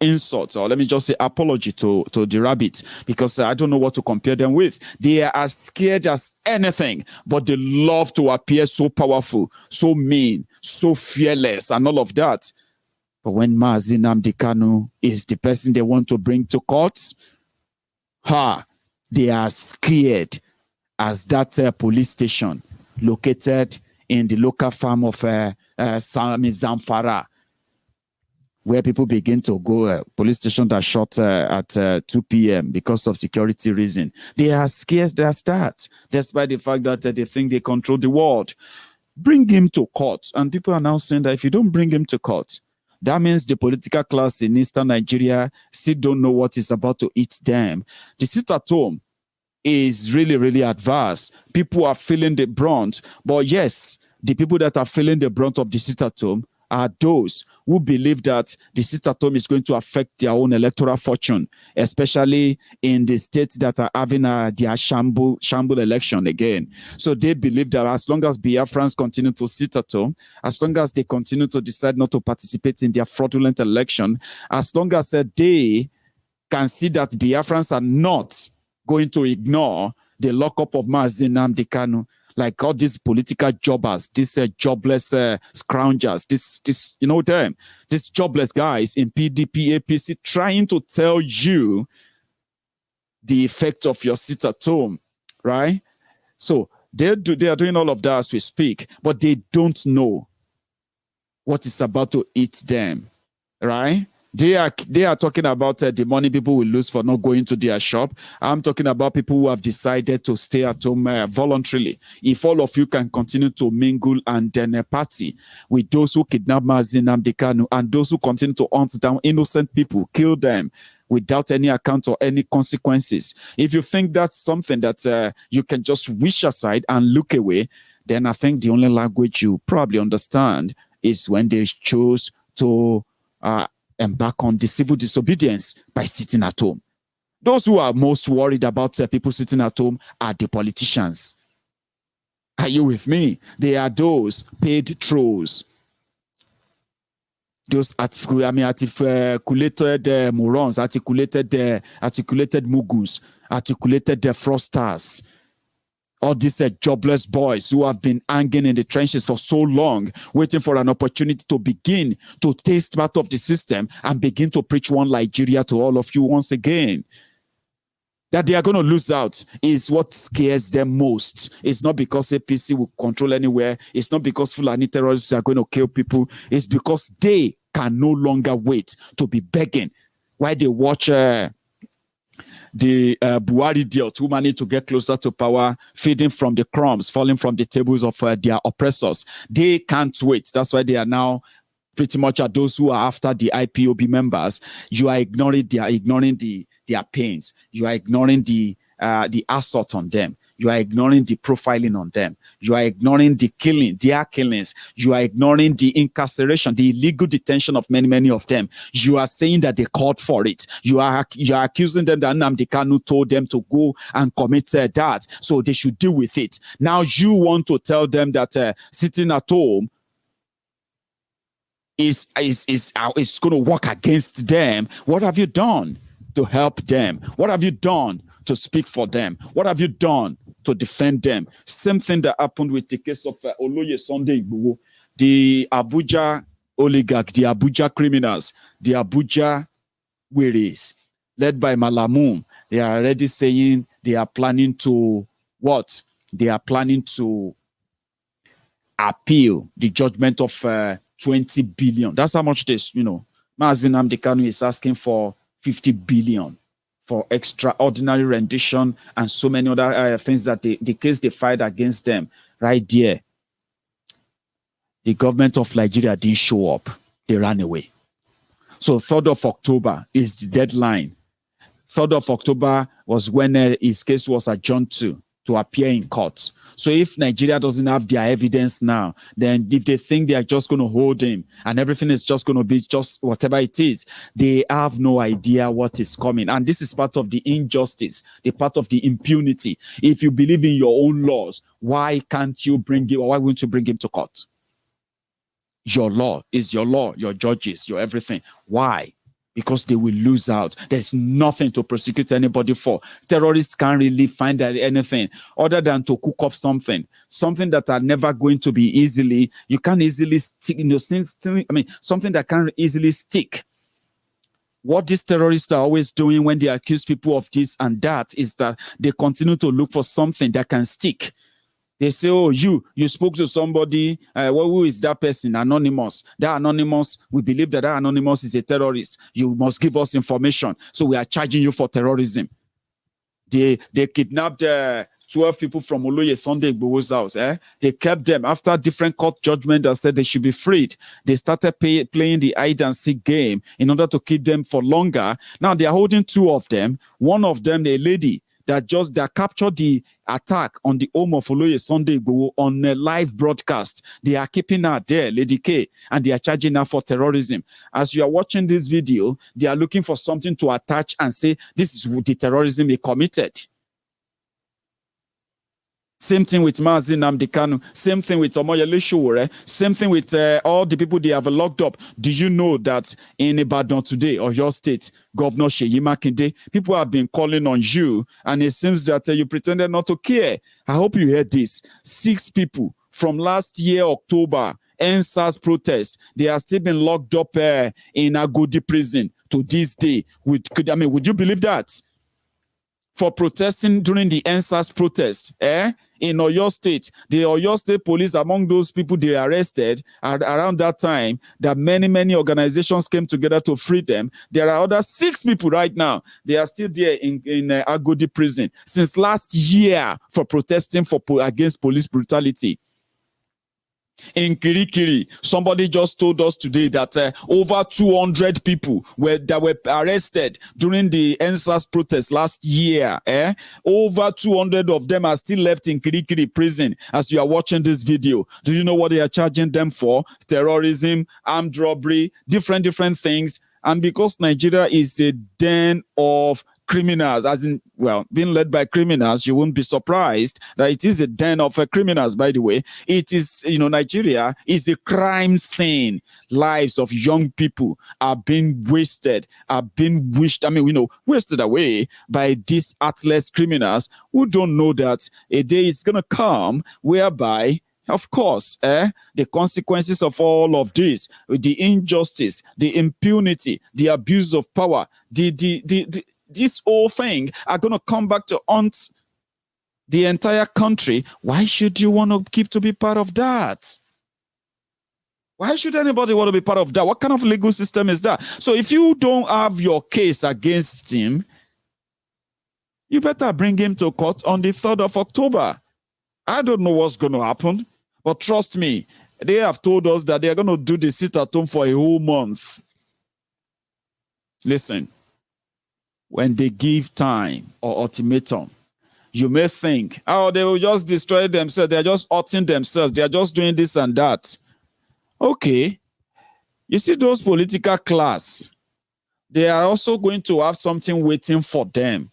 insult, or let me just say apology to the rabbits, because I don't know what to compare them with. They are as scared as anything, but they love to appear so powerful, so mean, so fearless, and all of that. But when Nnamdi Kanu is the person they want to bring to court, they are scared as that police station located in the local farm of Zamfara, where people begin to go, police station that shot at 2 p.m. because of security reason. They are scared as that, despite the fact that they think they control the world. Bring him to court. And people are now saying that if you don't bring him to court, that means the political class in eastern Nigeria still don't know what is about to eat them. The sit-at-home is really, really adverse. People are feeling the brunt. But yes, the people that are feeling the brunt of the sit-at-home are those who believe that the sit-at-home is going to affect their own electoral fortune, especially in the states that are having their shamble election again. So they believe that as long as Biafrans continue to sit at home, as long as they continue to decide not to participate in their fraudulent election, as long as they can see that Biafrans are not going to ignore the lockup of Nnamdi Kanu, like all these political jobbers, these jobless scroungers, these jobless guys in PDP, APC, trying to tell you the effect of your sit at home, right? So they are doing all of that as we speak, but they don't know what is about to eat them, right? They are talking about the money people will lose for not going to their shop. I'm talking about people who have decided to stay at home voluntarily. If all of you can continue to mingle and then party with those who kidnap Nnamdi Kanu and those who continue to hunt down innocent people, kill them without any account or any consequences. If you think that's something that you can just wish aside and look away, then I think the only language you probably understand is when they chose to embark on the civil disobedience by sitting at home. Those who are most worried about people sitting at home are the politicians. Are you with me? They are those paid trolls. Those articulated morons, articulated mugus, articulated fraudsters. All these jobless boys who have been hanging in the trenches for so long, waiting for an opportunity to begin to taste part of the system and begin to preach one Nigeria to all of you once again. That they are going to lose out is what scares them most. It's not because APC will control anywhere. It's not because Fulani terrorists are going to kill people. It's because they can no longer wait to be begging while they watch the Buhari deal who managed to get closer to power, feeding from the crumbs, falling from the tables of their oppressors. They can't wait. That's why they are now pretty much are those who are after the IPOB members. You are ignoring their pains. You are ignoring the assault on them. You are ignoring the profiling on them. You are ignoring the their killings. You are ignoring the incarceration, the illegal detention of many of them. You are saying that they called for it. You are accusing them that Nnamdi Kanu told them to go and commit that, so they should deal with it. Now you want to tell them that sitting at home is going to work against them. What have you done to help them? What have you done to speak for them? What have you done to defend them? Same thing that happened with the case of Oloye Sunday Igboho, the Abuja oligarch, the Abuja criminals, the Abuja wearies, led by Malamu. They are already saying they are planning to what? They are planning to appeal the judgment of 20 billion. That's how much this, Mazi Nnamdi Kanu is asking for 50 billion for extraordinary rendition and so many other things that the case they filed against them right there. The government of Nigeria didn't show up. They ran away. So 3rd of October is the deadline. 3rd of October was when his case was adjourned to appear in court. So if Nigeria doesn't have their evidence now, then if they think they are just going to hold him and everything is just going to be just whatever it is, they have no idea what is coming. And this is part of the injustice, the part of the impunity. If you believe in your own laws, why can't you bring him, or why won't you bring him to court? Your law is your law, your judges, your everything. Why? Because they will lose out. There's nothing to prosecute anybody for. Terrorists can't really find anything other than to cook up something that are never going to be easily, you can't easily stick, something that can't easily stick. What these terrorists are always doing when they accuse people of this and that is that they continue to look for something that can stick. They say, oh, you spoke to somebody, who is that person? Anonymous. That anonymous, we believe that anonymous is a terrorist. You must give us information. So we are charging you for terrorism. They kidnapped 12 people from Oloye Sunday Igboho's house. They kept them after different court judgment that said they should be freed. They started playing the hide and seek game in order to keep them for longer. Now they are holding 2 of them. One of them, a lady, that captured the attack on the home of Oloye Sunday Igboho on a live broadcast. They are keeping her there, Lady K, and they are charging her for terrorism. As you are watching this video, they are looking for something to attach and say, this is the terrorism he committed. Same thing with Mazi Nnamdi Kanu. Same thing with Omoyele Sowore. Same thing with all the people they have locked up. Do you know that in Ibadan today, or your state, Governor Seyi Makinde, people have been calling on you, and it seems that you pretended not to care. I hope you heard this. 6 people from last year, October, NSAS protest, they are still been locked up in Agodi prison to this day. Would you believe that? For protesting during the NSAS protest, in Oyo State, the Oyo State police, among those people they arrested around that time, that many organizations came together to free them. There are other 6 people right now. They are still there in Agodi prison since last year for protesting against police brutality. In Kirikiri, somebody just told us today that over 200 people that were arrested during the NSAS protest last year. Over 200 of them are still left in Kirikiri prison as you are watching this video. Do you know what they are charging them for? Terrorism, armed robbery, different things. And because Nigeria is a den of criminals, as in, well, being led by criminals, you won't be surprised that it is a den of criminals, by the way. It is, Nigeria is a crime scene. Lives of young people are being wasted, wasted away by these heartless criminals who don't know that a day is going to come whereby, of course, the consequences of all of this, the injustice, the impunity, the abuse of power, this whole thing are going to come back to haunt the entire country. Why should you want to keep to be part of that? Why should anybody want to be part of that? What kind of legal system is that? So if you don't have your case against him, you better bring him to court on the 3rd of October. I don't know what's going to happen, but trust me, they have told us that they are going to do the sit-at-home for a whole month. Listen. When they give time or ultimatum, you may think, oh, they will just destroy themselves. They're just hurting themselves. They're just doing this and that. Okay. You see those political class, they are also going to have something waiting for them.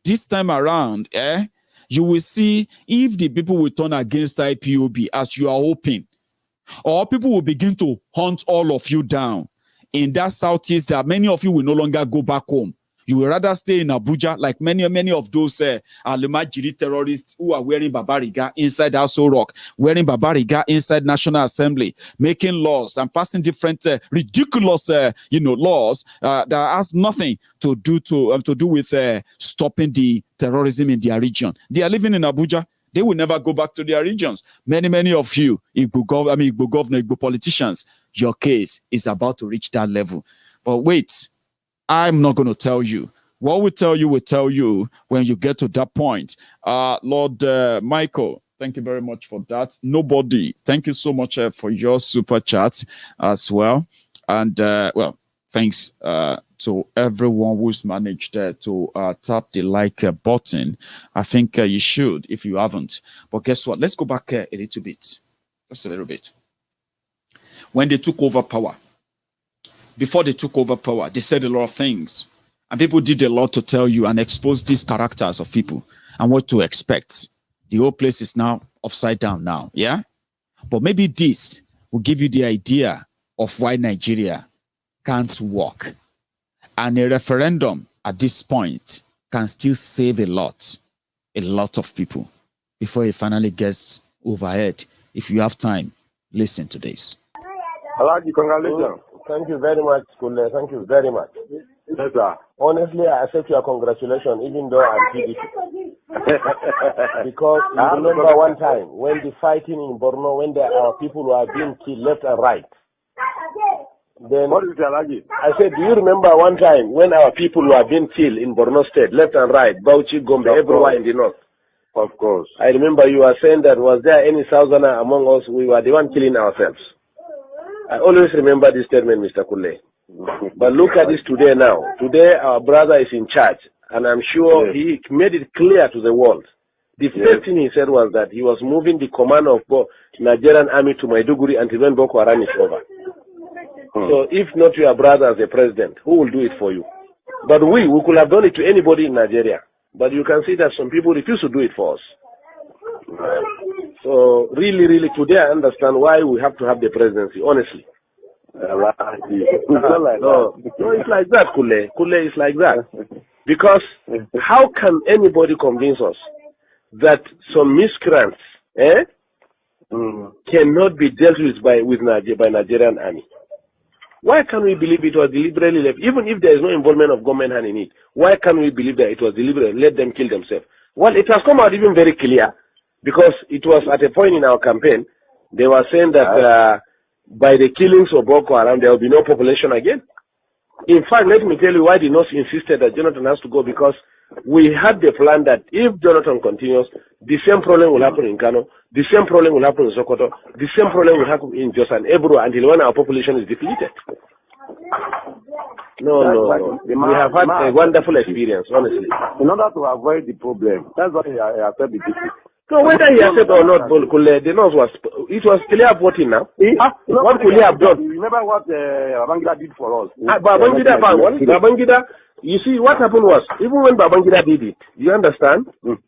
This time around, you will see if the people will turn against IPOB as you are hoping, or people will begin to hunt all of you down. In that southeast, that many of you will no longer go back home. You will rather stay in Abuja, like many of those Alumajiri terrorists who are wearing Babariga inside Aso Rock, wearing Babariga inside National Assembly, making laws and passing different ridiculous, laws that has nothing to do with stopping the terrorism in their region. They are living in Abuja. They will never go back to their regions. Many of you, Igbo governor, Igbo politicians, your case is about to reach that level. But wait. I'm not going to tell you. What we tell you when you get to that point. Lord Michael, thank you very much for that. Nobody, thank you so much for your super chat as well. And, thanks to everyone who's managed to tap the like button. I think you should if you haven't. But guess what? Let's go back a little bit. Just a little bit. When they took over power, before they took over power, they said a lot of things. And people did a lot to tell you and expose these characters of people and what to expect. The whole place is now upside down now, yeah? But maybe this will give you the idea of why Nigeria can't work. And a referendum at this point can still save a lot of people before it finally gets overhead. If you have time, listen to this. Alaji, congratulations. Thank you very much, Kule. Thank you very much. Yes, sir. Honestly, I accept your congratulations, even though I'm PDP. Because you remember one time when the fighting in Borno, when our people were being killed left and right. Then what is it, Alaji? I said, do you remember one time when our people were being killed in Borno State, left and right, Bauchi, Gombe, everywhere in the north? Of course. I remember you were saying that was there any Southerner among us? We were the one killing ourselves. I always remember this statement, Mr. Kule. But look at this today now. Today, our brother is in charge, and I'm sure he made it clear to the world. The first thing he said was that he was moving the command of Nigerian Army to Maiduguri until when Boko Haram is over. So if not your brother as a president, who will do it for you? But we could have done it to anybody in Nigeria. But you can see that some people refuse to do it for us. So really, today I understand why we have to have the presidency, honestly. No, it's like that, Kule. Kule is like that. Because how can anybody convince us that some miscreants cannot be dealt with by Nigerian Army? Why can't we believe it was deliberately left? Even if there is no involvement of government hand in it, why can't we believe that it was deliberate? Let them kill themselves. Well, it has come out even very clear. Because it was at a point in our campaign, they were saying that by the killings of Boko Haram, there will be no population again. In fact, let me tell you why the North insisted that Jonathan has to go, because we had the plan that if Jonathan continues, the same problem will happen in Kano, the same problem will happen in Sokoto, the same problem will happen in Jos and everywhere until when our population is depleted. No. We have had a wonderful experience, honestly. In order to avoid the problem, that's why I said the people. So whether he accept or not, the nose was clear voting now. What could he have done? You remember what Babangida did for us? Babangida, you see, what happened was, even when Babangida did it, you understand? Do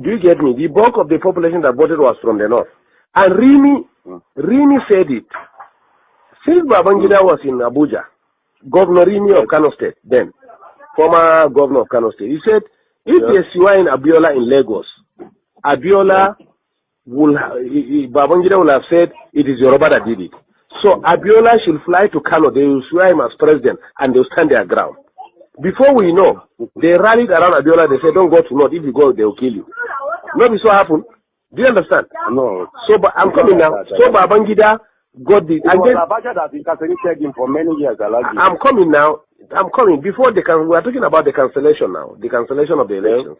you get me? The bulk of the population that voted was from the north. And Rimi said it. Since Babangida was in Abuja, Governor Rimi of Kano State, then, former governor of Kano State, he said, if they swine Abiola in Lagos, Abiola Babangida will have said it is Yoruba that did it. So Abiola should fly to Kano, they will swear him as president, and they will stand their ground. Before we know, they rallied around Abiola, they said, don't go to North, if you go, they will kill you. Not so happened. Do you understand? No. So I'm coming now. So Babangida got the... And then Abacha that incarcerated him for many years. I'm coming now. I'm coming. Before we are talking about the cancellation now, the cancellation of the elections.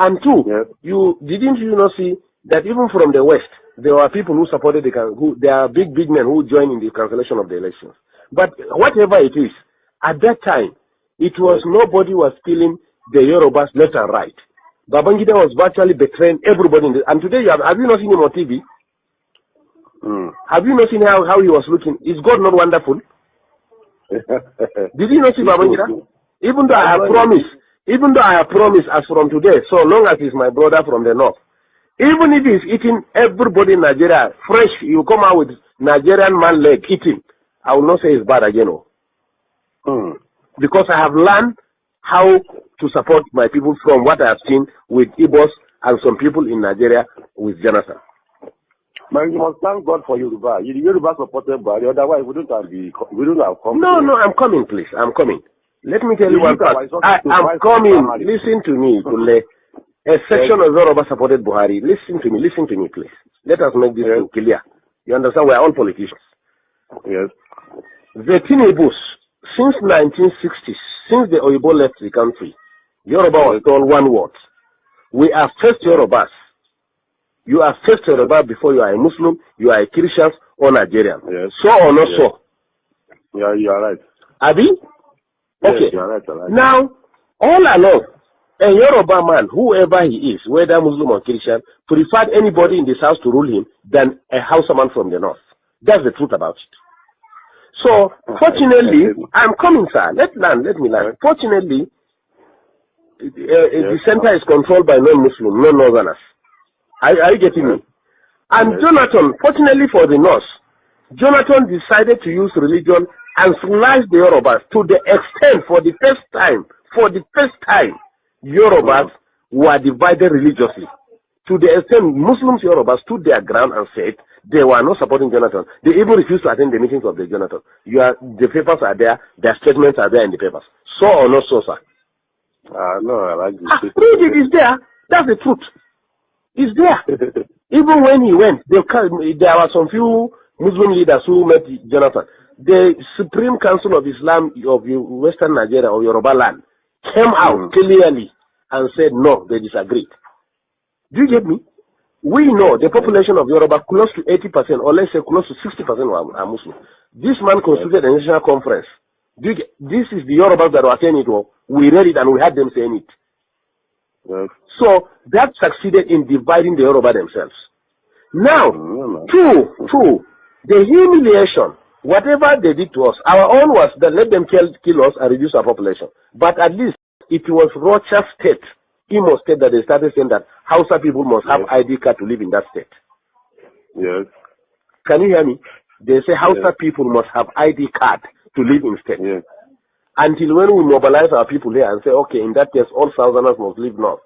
And two, didn't you not see that even from the West, there were people who supported there are big men who joined in the cancellation of the elections. But whatever it is, at that time, it was nobody was killing the Yorubas left and right. Babangida was virtually betraying everybody. And today, have you not seen him on TV? Have you not seen how he was looking? Is God not wonderful? Did you not see Babangida? Even though I have promised as from today, so long as he's my brother from the north, even if he's eating everybody in Nigeria fresh, you come out with Nigerian man leg eating, I will not say it's bad again. Because I have learned how to support my people from what I have seen with Igbos and some people in Nigeria with Jonathan. Man, you must thank God for Yoruba. Yoruba supported by the otherwise we don't have come. No, I'm coming, please. I'm coming. Let me tell you one part. I'm coming. Listen to me, Kule. A section of Yoruba supported Buhari. Listen to me, please. Let us make this clear. You understand? We are all politicians. Yes. The Tinebus, since 1960s, since the Oyibo left the country, Yoruba was told one word. We are first Yorubas. You are first Yoruba before you are a Muslim, you are a Christian or Nigerian. Yes. So or not so? Yeah, you are right. Abi? Okay. Yes, you are right. Now, all along, a Yoruba man, whoever he is, whether Muslim or Christian, preferred anybody in this house to rule him than a Hausaman from the north. That's the truth about it. So, fortunately, I'm coming, sir. Let me learn. Fortunately, the center is controlled by non-Muslim, non-Northerners. Are you getting me? And Jonathan, fortunately for the North, Jonathan decided to use religion and slash the Yorubas to the extent, for the first time, Yorubas were divided religiously. To the extent Muslims, Yorubas stood their ground and said they were not supporting Jonathan. They even refused to attend the meetings of the Jonathan. The papers are there, their statements are there in the papers. So or not so, sir? No, I like this. It is there. That's the truth. It's there. Even when he went, there were some few Muslim leaders who met Jonathan. The Supreme Council of Islam of Western Nigeria or Yoruba land came out clearly and said no, they disagreed. Do you get me? We know the population of Yoruba, close to 80%, or let's say close to 60% are Muslim. This man constituted a national conference. This is the Yorubas that were saying it. We read it and we had them saying it. Yes. So that succeeded in dividing the Yoruba themselves. Now, two, the humiliation, whatever they did to us, our own was that let them kill us and reduce our population. But at least it was Rocha State, Imo State, that they started saying that Hausa people must have ID card to live in that state. Yes. Can you hear me? They say Hausa people must have ID card to live in state. Yes. Until when we mobilize our people here and say, okay, in that case, all Southerners must live north.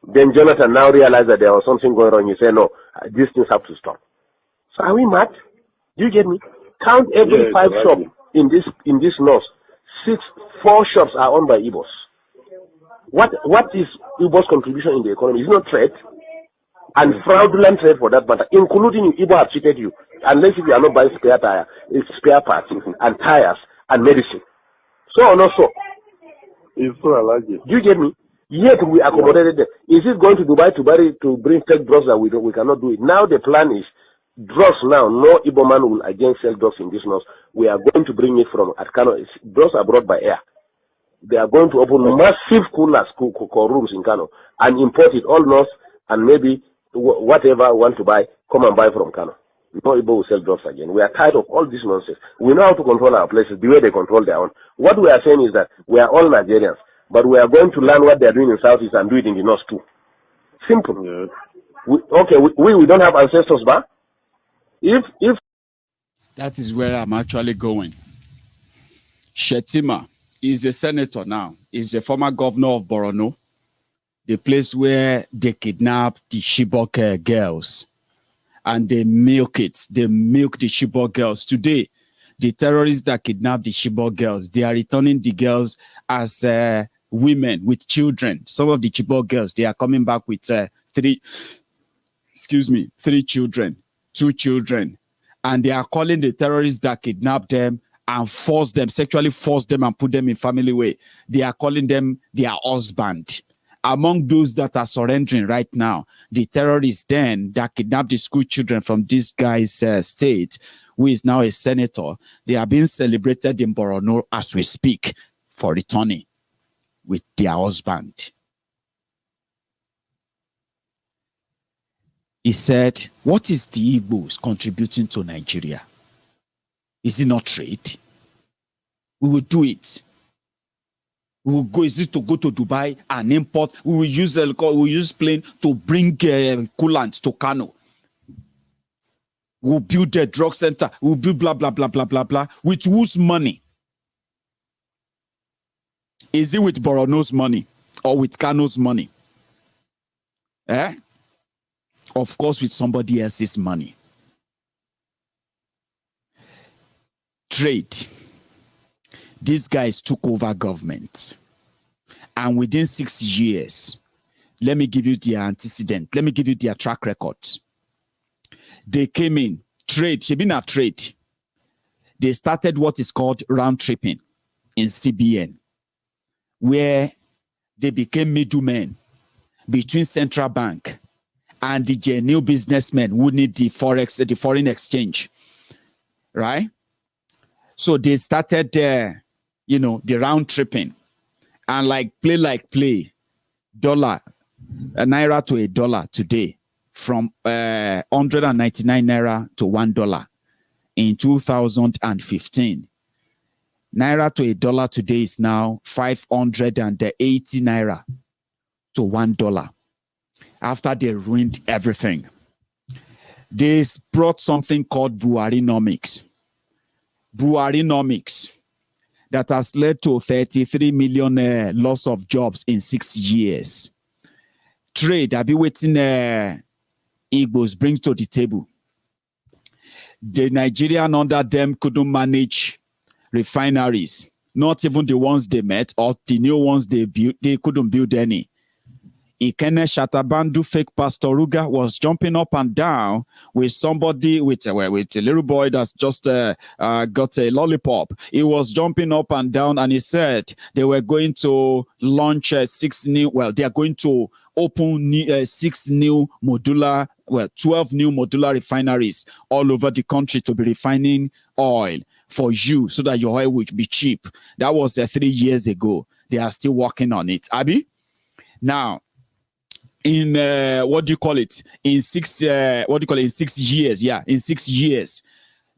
Then Jonathan now realized that there was something going on. He said, no, these things have to stop. So are we mad? Do you get me? Count every 5 shops in this north. 4 shops are owned by Igbos. What is Igbo's contribution in the economy? It's not trade, and fraudulent trade for that matter, including you. Igbo have cheated you, unless if you are not buying spare parts and tires and medicine. So or not so? It's so allergic. Do you get me? Yet we accommodated them. Is it going to Dubai to bring fake drugs that we cannot do it? Now the plan is drugs now. No Igbo man will again sell drugs in this north. We are going to bring it from Kano. Drugs are brought by air. They are going to open massive coolers, rooms in Kano and import it all north, and maybe whatever want to buy, come and buy from Kano. No Igbo will sell drugs again. We are tired of all this nonsense. We know how to control our places the way they control their own. What we are saying is that we are all Nigerians, but we are going to learn what they are doing in Southeast and do it in the North too. Simple. Yeah. We don't have ancestors, but if that is where I'm actually going. Shetima is a senator now. He's a former governor of Borno, the place where they kidnap the Chibok girls and they milk it. They milk the Chibok girls. Today, the terrorists that kidnapped the Chibok girls, they are returning the girls as women with children. Some of the Chibok girls, they are coming back with three children, 2 children. And they are calling the terrorists that kidnapped them and sexually force them and put them in family way. They are calling them their husband. Among those that are surrendering right now, the terrorists then that kidnapped the school children from this guy's state, who is now a senator, they are being celebrated in Borno as we speak for returning with their husband. He said, what is the Igbos contributing to Nigeria? Is it not trade? We will do it. We will go. Is it to go to Dubai and import? We will use plane to bring coolant to Kano. We'll build a drug center. We'll build blah, blah, blah, blah, blah, blah. With whose money? Is it with Borno's money or with Kano's money? Of course, with somebody else's money. Trade. These guys took over government. And within 6 years, let me give you their antecedent. Let me give you their track record. They came in, trade, Shebina trade. They started what is called round tripping in CBN, where they became middlemen between central bank and the genuine businessmen who need the foreign exchange, right? So they started the round tripping, and play, dollar, a naira to a dollar today, from 199 naira to $1 in 2015. Naira to a dollar today is now 580 naira to $1. After they ruined everything, they brought something called Buharinomics. Buharinomics that has led to 33 million loss of jobs in 6 years. Trade, I'll be waiting Igbos brings to the table. The Nigerian under them couldn't manage refineries, not even the ones they met or the new ones they built, they couldn't build any. Ikene Shatabandu fake Pastor Ruga was jumping up and down with somebody with a little boy that's just got a lollipop. He was jumping up and down and he said they were going to launch they are going to open 12 new modular refineries all over the country to be refining oil for you so that your oil would be cheap. That was 3 years ago. They are still working on it. Abi? Now, in in 6 years, in 6 years,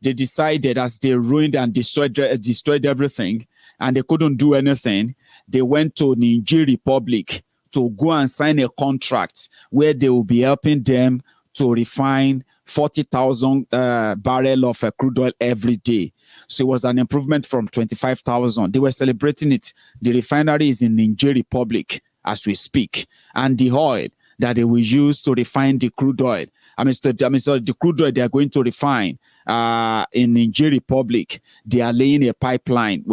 they decided, as they ruined and destroyed everything, and they couldn't do anything, they went to Niger Republic to go and sign a contract where they will be helping them to refine 40,000 barrel of crude oil every day. So it was an improvement from 25,000. They were celebrating it. The refinery is in Niger Republic as we speak, and the oil that they will use to refine the crude oil. The crude oil they are going to refine in Niger Republic. They are laying a pipeline,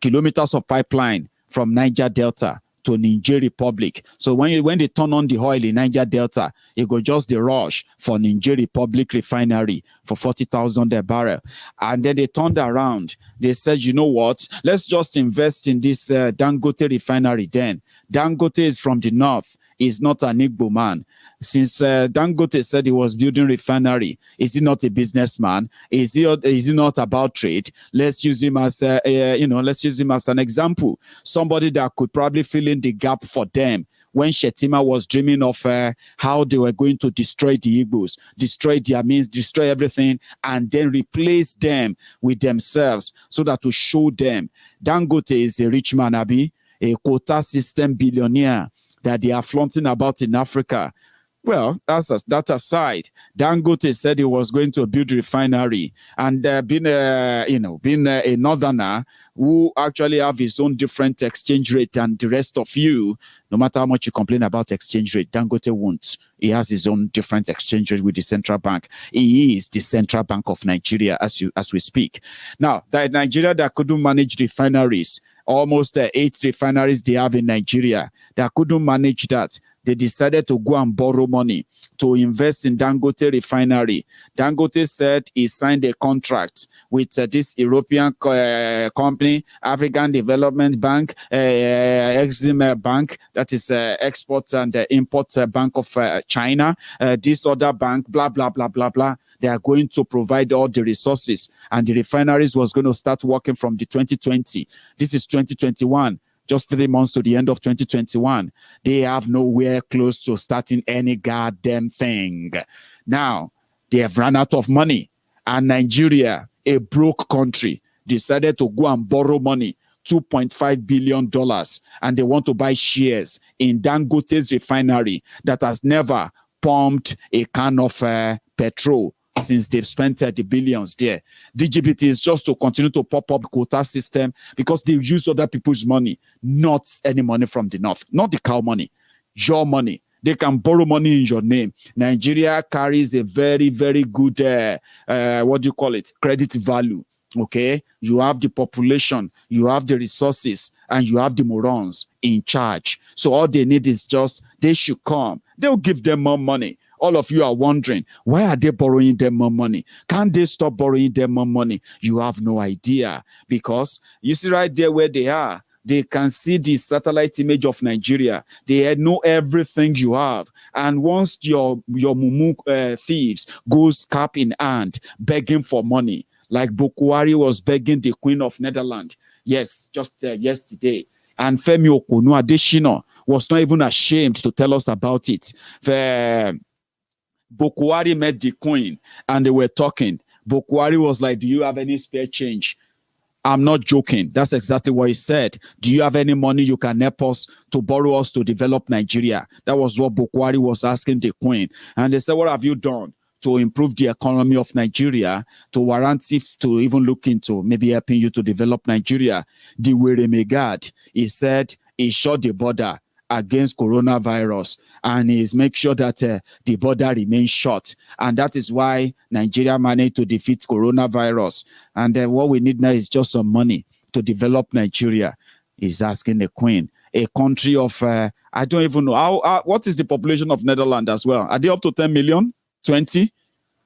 kilometers of pipeline from Niger Delta to Niger Republic. So when they turn on the oil in Niger Delta, it go just the rush for Niger Republic refinery for 40,000 a barrel. And then they turned around. They said, you know what? Let's just invest in this Dangote refinery then. Dangote is from the north. He's not an Igbo man. Since Dangote said he was building refinery, is he not a businessman? Is he not about trade? Let's use him as let's use him as an example. Somebody that could probably fill in the gap for them when Shetima was dreaming of how they were going to destroy the Igbos, destroy their means, destroy everything, and then replace them with themselves, so that to show them Dangote is a rich man, Abi, a quota system billionaire that they are flaunting about in Africa. Well, that aside, Dangote said he was going to build a refinery, and being a northerner who actually have his own different exchange rate than the rest of you, no matter how much you complain about exchange rate, Dangote won't. He has his own different exchange rate with the central bank. He is the central bank of Nigeria as we speak. Now, that Nigeria that couldn't manage refineries, almost 8 refineries they have in Nigeria, that couldn't manage that. They decided to go and borrow money to invest in Dangote refinery. Dangote said he signed a contract with this European company, African Development Bank, Exim Bank, that is Export and Import Bank of China, this other bank, blah, blah, blah, blah, blah. They are going to provide all the resources, and the refineries was going to start working from the 2020. This is 2021. Just 3 months to the end of 2021. They have nowhere close to starting any goddamn thing. Now, they have run out of money. And Nigeria, a broke country, decided to go and borrow money, $2.5 billion. And they want to buy shares in Dangote's refinery that has never pumped a can of petrol since they've spent the billions there. DGBT is just to continue to pop up the quota system because they use other people's money, not any money from the north, not the cow money, your money. They can borrow money in your name. Nigeria carries a very, very good, credit value. Okay, you have the population, you have the resources, and you have the morons in charge. So all they need is just, they should come. They'll give them more money. All of you are wondering, why are they borrowing them more money? Can't they stop borrowing them more money? You have no idea, because you see right there where they are, they can see the satellite image of Nigeria. They know everything you have. And once your mumu thieves goes cap in hand, begging for money, like Boko Haram was begging the Queen of Netherlands, yes, just yesterday, and Femi Okonu Adesina was not even ashamed to tell us about it. Boko Haram met the Queen and they were talking. Boko Haram was like, do you have any spare change? I'm not joking. That's exactly what he said. Do you have any money you can help us to borrow us to develop Nigeria? That was what Boko Haram was asking the Queen. And they said, what have you done to improve the economy of Nigeria, to warrant if to even look into maybe helping you to develop Nigeria? The Weremegad, he said he shut the border against coronavirus, and is make sure that the border remains shut, and that is why Nigeria managed to defeat coronavirus. And what we need now is just some money to develop Nigeria. He's asking the Queen, a country of I don't even know how what is the population of Netherlands as well. Are they up to 10 million? 20?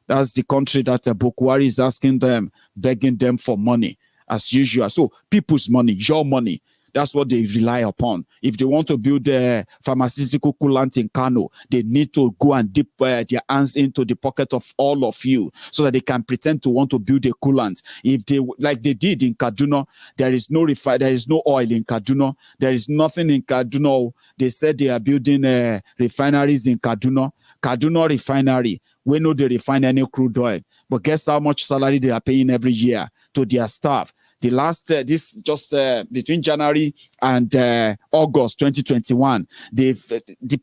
That's the country that Boko Haram is asking them, begging them for money as usual. So people's money, your money. That's what they rely upon. If they want to build a pharmaceutical coolant in Kano, they need to go and dip their hands into the pocket of all of you so that they can pretend to want to build a coolant. If they, like they did in Kaduna, there is no oil in Kaduna. There is nothing in Kaduna. They said they are building refineries in Kaduna. Kaduna refinery, we know they refine any crude oil. But guess how much salary they are paying every year to their staff? The last, between January and August 2021, the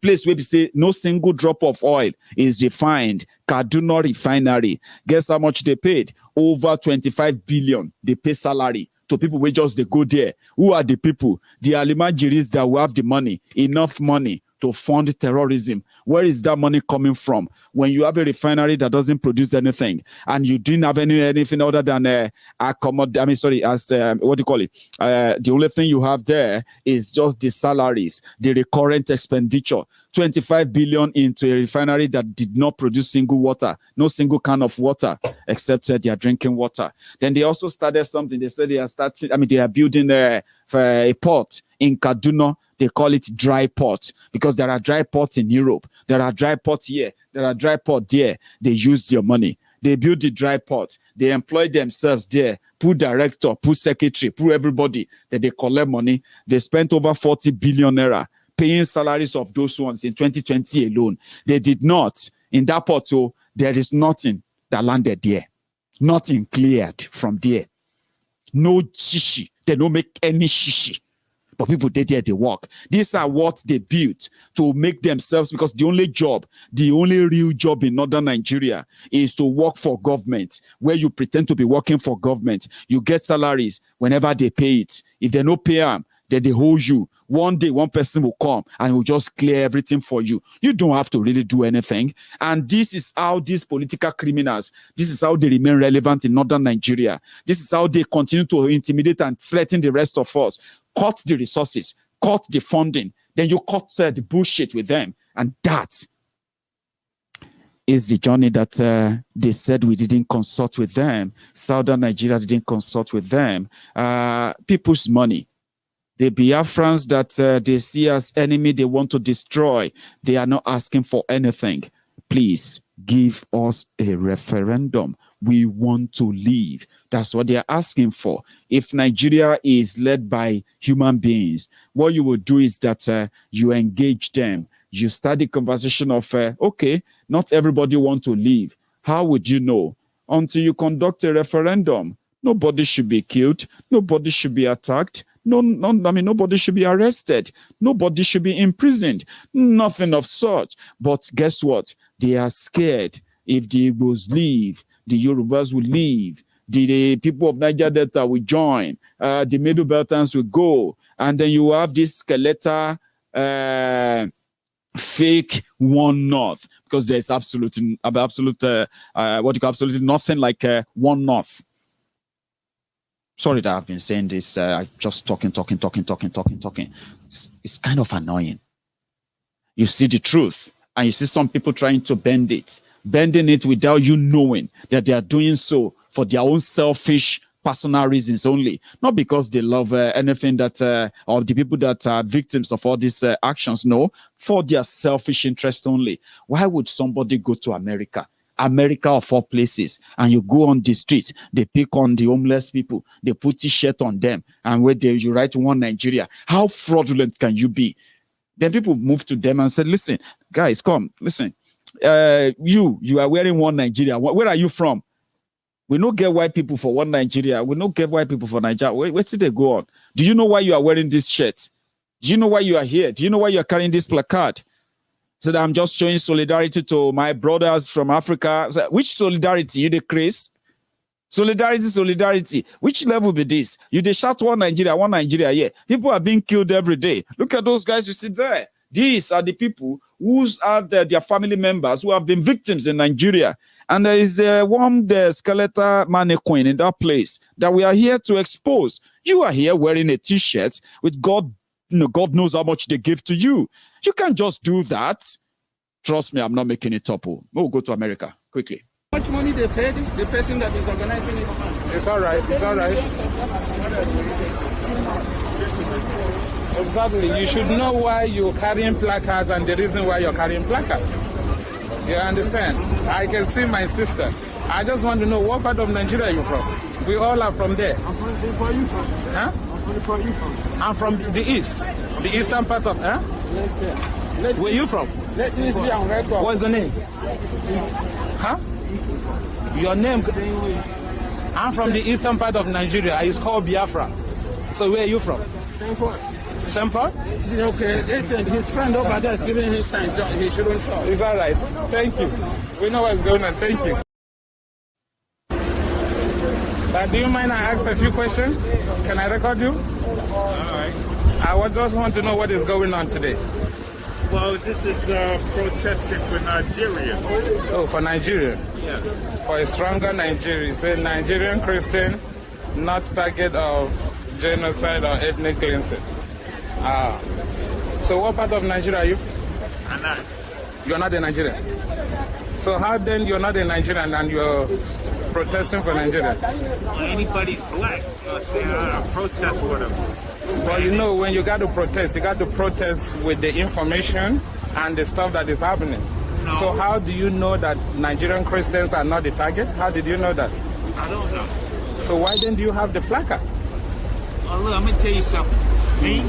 place where we say no single drop of oil is refined, Kaduna refinery. Guess how much they paid? Over 25 billion. They pay salary to people who just they go there. Who are the people? The Alimanjiris that will have the money, enough money to fund terrorism. Where is that money coming from? When you have a refinery that doesn't produce anything, and you didn't have anything other than the only thing you have there is just the salaries, the recurrent expenditure. 25 billion into a refinery that did not produce single water, no single can of water, except they are drinking water. Then they also started something. They said they are building a port in Kaduna. They call it dry port because there are dry ports in Europe. There are dry ports here. There are dry ports there. They use your money. They build the dry port. They employ themselves there. Put director, put secretary, put everybody. Then they collect money. They spent over 40 billion naira paying salaries of those ones in 2020 alone. They did not. In that port, so there is nothing that landed there. Nothing cleared from there. No shishi. They don't make any shishi. But people did there, they work. These are what they built to make themselves, because the only real job in northern Nigeria is to work for government, where you pretend to be working for government. You get salaries whenever they pay it. If they don't pay them, then they hold you. One day, one person will come and will just clear everything for you. You don't have to really do anything. And this is how these political criminals, this is how they remain relevant in northern Nigeria. This is how they continue to intimidate and threaten the rest of us. Cut the resources, cut the funding, then you cut the bullshit with them. And that is the journey that they said we didn't consult with them. Southern Nigeria didn't consult with them. People's money. The Biafrans that they see as enemy, they want to destroy. They are not asking for anything. Please give us a referendum. We want to leave. That's what they are asking for. If Nigeria is led by human beings, what you will do is that you engage them. You start the conversation of, okay, not everybody want to leave. How would you know? Until you conduct a referendum. Nobody should be killed. Nobody should be attacked. Nobody should be arrested. Nobody should be imprisoned. Nothing of such. But guess what? They are scared. If the Igbos leave, the Yorubas will leave. The people of Niger Delta will join. The Middle Beltans will go. And then you have this skeletal fake One North, because there's absolutely nothing like One North. Sorry that I've been saying this. Just talking. It's kind of annoying. You see the truth, and you see some people trying to bending it without you knowing that they are doing so for their own selfish personal reasons only, not because they love anything that or the people that are victims of all these actions. No, for their selfish interest only. Why would somebody go to America of all places, and you go on the street, they pick on the homeless people, they put T-shirt on them, and where you write One Nigeria? How fraudulent can you be? Then people move to them and said, listen, guys, come, listen. You are wearing One Nigeria. Where are you from? We don't get white people for One Nigeria. We don't get white people for Nigeria. Where did they go on? Do you know why you are wearing this shirt? Do you know why you are here? Do you know why you are carrying this placard? So that I'm just showing solidarity to my brothers from Africa. So which solidarity? You decrease? Solidarity. Which level be this? You they shout One Nigeria, yeah. People are being killed every day. Look at those guys you see there. These are the people whose are their family members who have been victims in Nigeria. And there is the skeletal mannequin in that place that we are here to expose. You are here wearing a T-shirt with God knows how much they give to you. You can't just do that. Trust me, I'm not making it up. We'll go to America quickly. How much money they paid the person that is organizing it? It's all right. Exactly. You should know why you're carrying placards and the reason why you're carrying placards. You understand? I can see my sister. I just want to know what part of Nigeria are you from? We all are from there. I'm from the part you from. Huh? Where are you from? I'm from the east. The eastern part of, huh? Yes, where are you from? Let this be on record. What's your name? Huh? Your name? I'm from the eastern part of Nigeria. It's called Biafra. So where are you from? Same part. Same part? Okay, listen, his friend over there is giving him sign. He shouldn't fall. It's all right. Thank you. We know what's going on. Thank you. Do you mind I ask a few questions? Can I record you? All right. I just want to know what is going on today. Well, this is protesting for Nigeria. Oh, for Nigeria? Yeah. For a stronger Nigeria. Say Nigerian Christian, not target of genocide or ethnic cleansing. So what part of Nigeria are you from? I'm not. You're not a Nigerian? So how then you're not a Nigerian and you're protesting for Nigeria? Well, anybody's black. You'll say, protest with them. Well, you know, when you got to protest with the information and the stuff that is happening. No. So how do you know that Nigerian Christians are not the target? How did you know that? I don't know. So why then do you have the placard? Well, look, I'm going to tell you something. Me,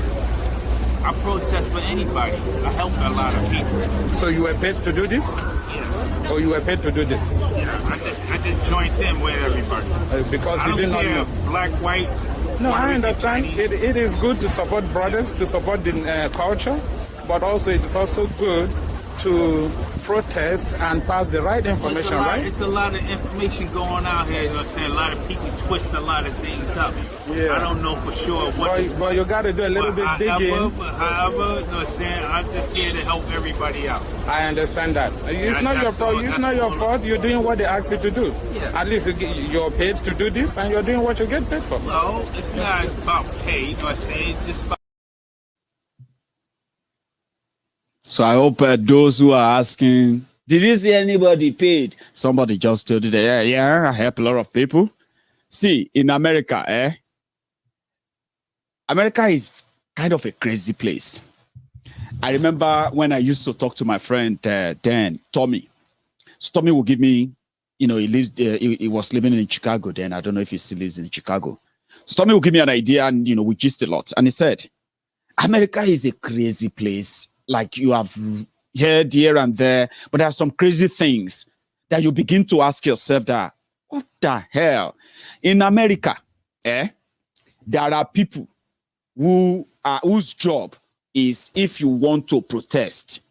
I protest for anybody. I help a lot of people. So you were paid to do this? Yeah. Or you were paid to do this? Yeah, I just joined in with everybody. Because you didn't know. Black, white. No, I understand. It is good to support brothers, to support the culture, but also it is also good to protest and pass the right information, right? It's a lot of information going out here, you know what I'm saying? A lot of people twist a lot of things up. Yeah. I don't know for sure what... But you got to do a little bit digging. However, you know what I'm saying? I'm just here to help everybody out. I understand that. It's not your fault. It's not your fault. You're doing what they ask you to do. Yeah. At least you're paid to do this, and you're doing what you get paid for. No, it's not about pay, you know what I'm saying? It's just about... So I hope those who are asking, did you see anybody paid? Somebody just told you that, yeah, I help a lot of people. See, in America, America is kind of a crazy place. I remember when I used to talk to my friend then, Tommy. So Tommy will give me, you know, he was living in Chicago then. I don't know if he still lives in Chicago. So Tommy will give me an idea and, you know, we gist a lot. And he said, America is a crazy place. Like you have heard here and there, but there are some crazy things that you begin to ask yourself that, what the hell? In America, there are people whose job is if you want to protest.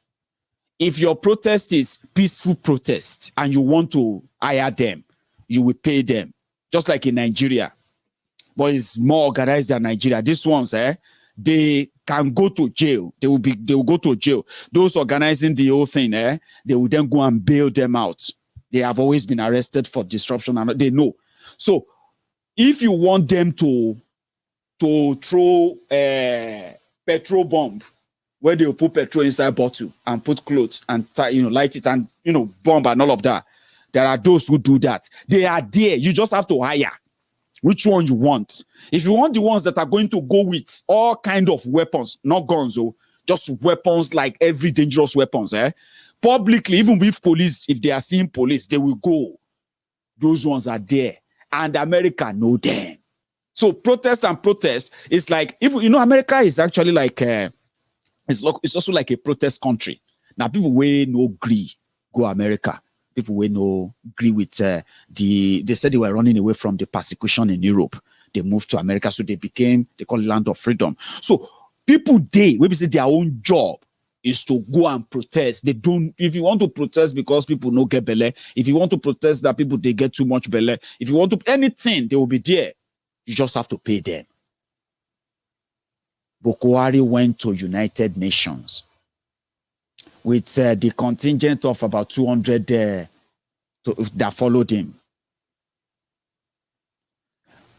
If your protest is peaceful protest and you want to hire them, you will pay them. Just like in Nigeria. But it's more organized than Nigeria. These ones, they can go to jail. They will go to jail. Those organizing the whole thing, they will then go and bail them out. They have always been arrested for disruption, and they know. So, if you want them to throw a petrol bomb, where they will put petrol inside bottle and put clothes and light it and bomb and all of that, there are those who do that. They are there. You just have to hire. Which one you want? If you want the ones that are going to go with all kind of weapons, not guns, just weapons like every dangerous weapons, publicly, even with police, if they are seeing police, they will go. Those ones are there. And America know them. So protest is like, if America is actually like, it's also like a protest country. Now people will no agree go America. People will no agree with they said they were running away from the persecution in Europe. They moved to America, so they call it land of freedom. So people maybe say their own job is to go and protest. They don't, if you want to protest because people no get belle, if you want to protest that people they get too much belle, if you want to anything, they will be there. You just have to pay them. Boko Haram went to United Nations with the contingent of about 200 that followed him.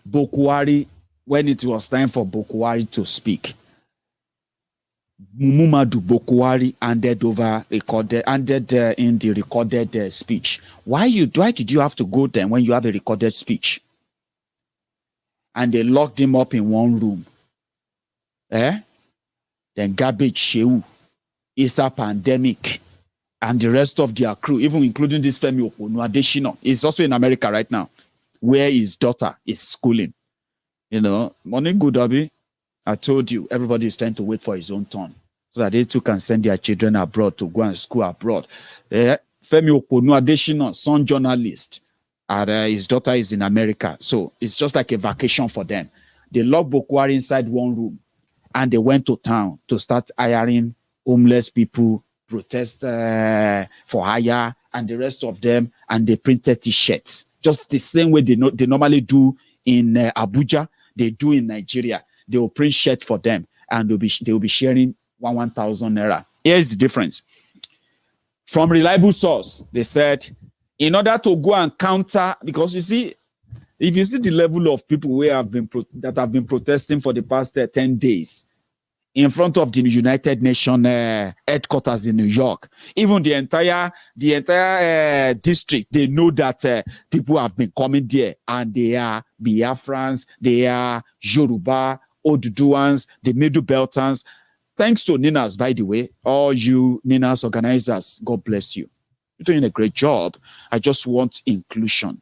Boko Haram, when it was time for Boko Haram to speak, Mumadu Boko Haram handed in the recorded speech. Why did you have to go there when you have a recorded speech? And they locked him up in one room. Then Garbage Shehu, Issa Pandemic, and the rest of their crew, even including this Femi Adesina, is also in America right now, where his daughter is schooling. Morning good, Abi. I told you, everybody is trying to wait for his own turn so that they too can send their children abroad to go and school abroad. Femi Adesina, son journalist, and his daughter is in America. So it's just like a vacation for them. They locked Boko Haram inside one room and they went to town to start hiring homeless people, protest for hire, and the rest of them, and they printed T-shirts. Just the same way they normally do in Abuja, they do in Nigeria. They will print shirts for them, and they will be sharing 1,000 naira. Here's the difference. From reliable source, they said, in order to go and counter, because you see, if you see the level of people that have been protesting for the past 10 days in front of the United Nations headquarters in New York, even the entire district, they know that people have been coming there, and they are Biafrans, they are Yoruba, Oduduans, the Middle Beltans. Thanks to Ninas, by the way, all you Ninas organizers, God bless you. You're doing a great job. I just want inclusion.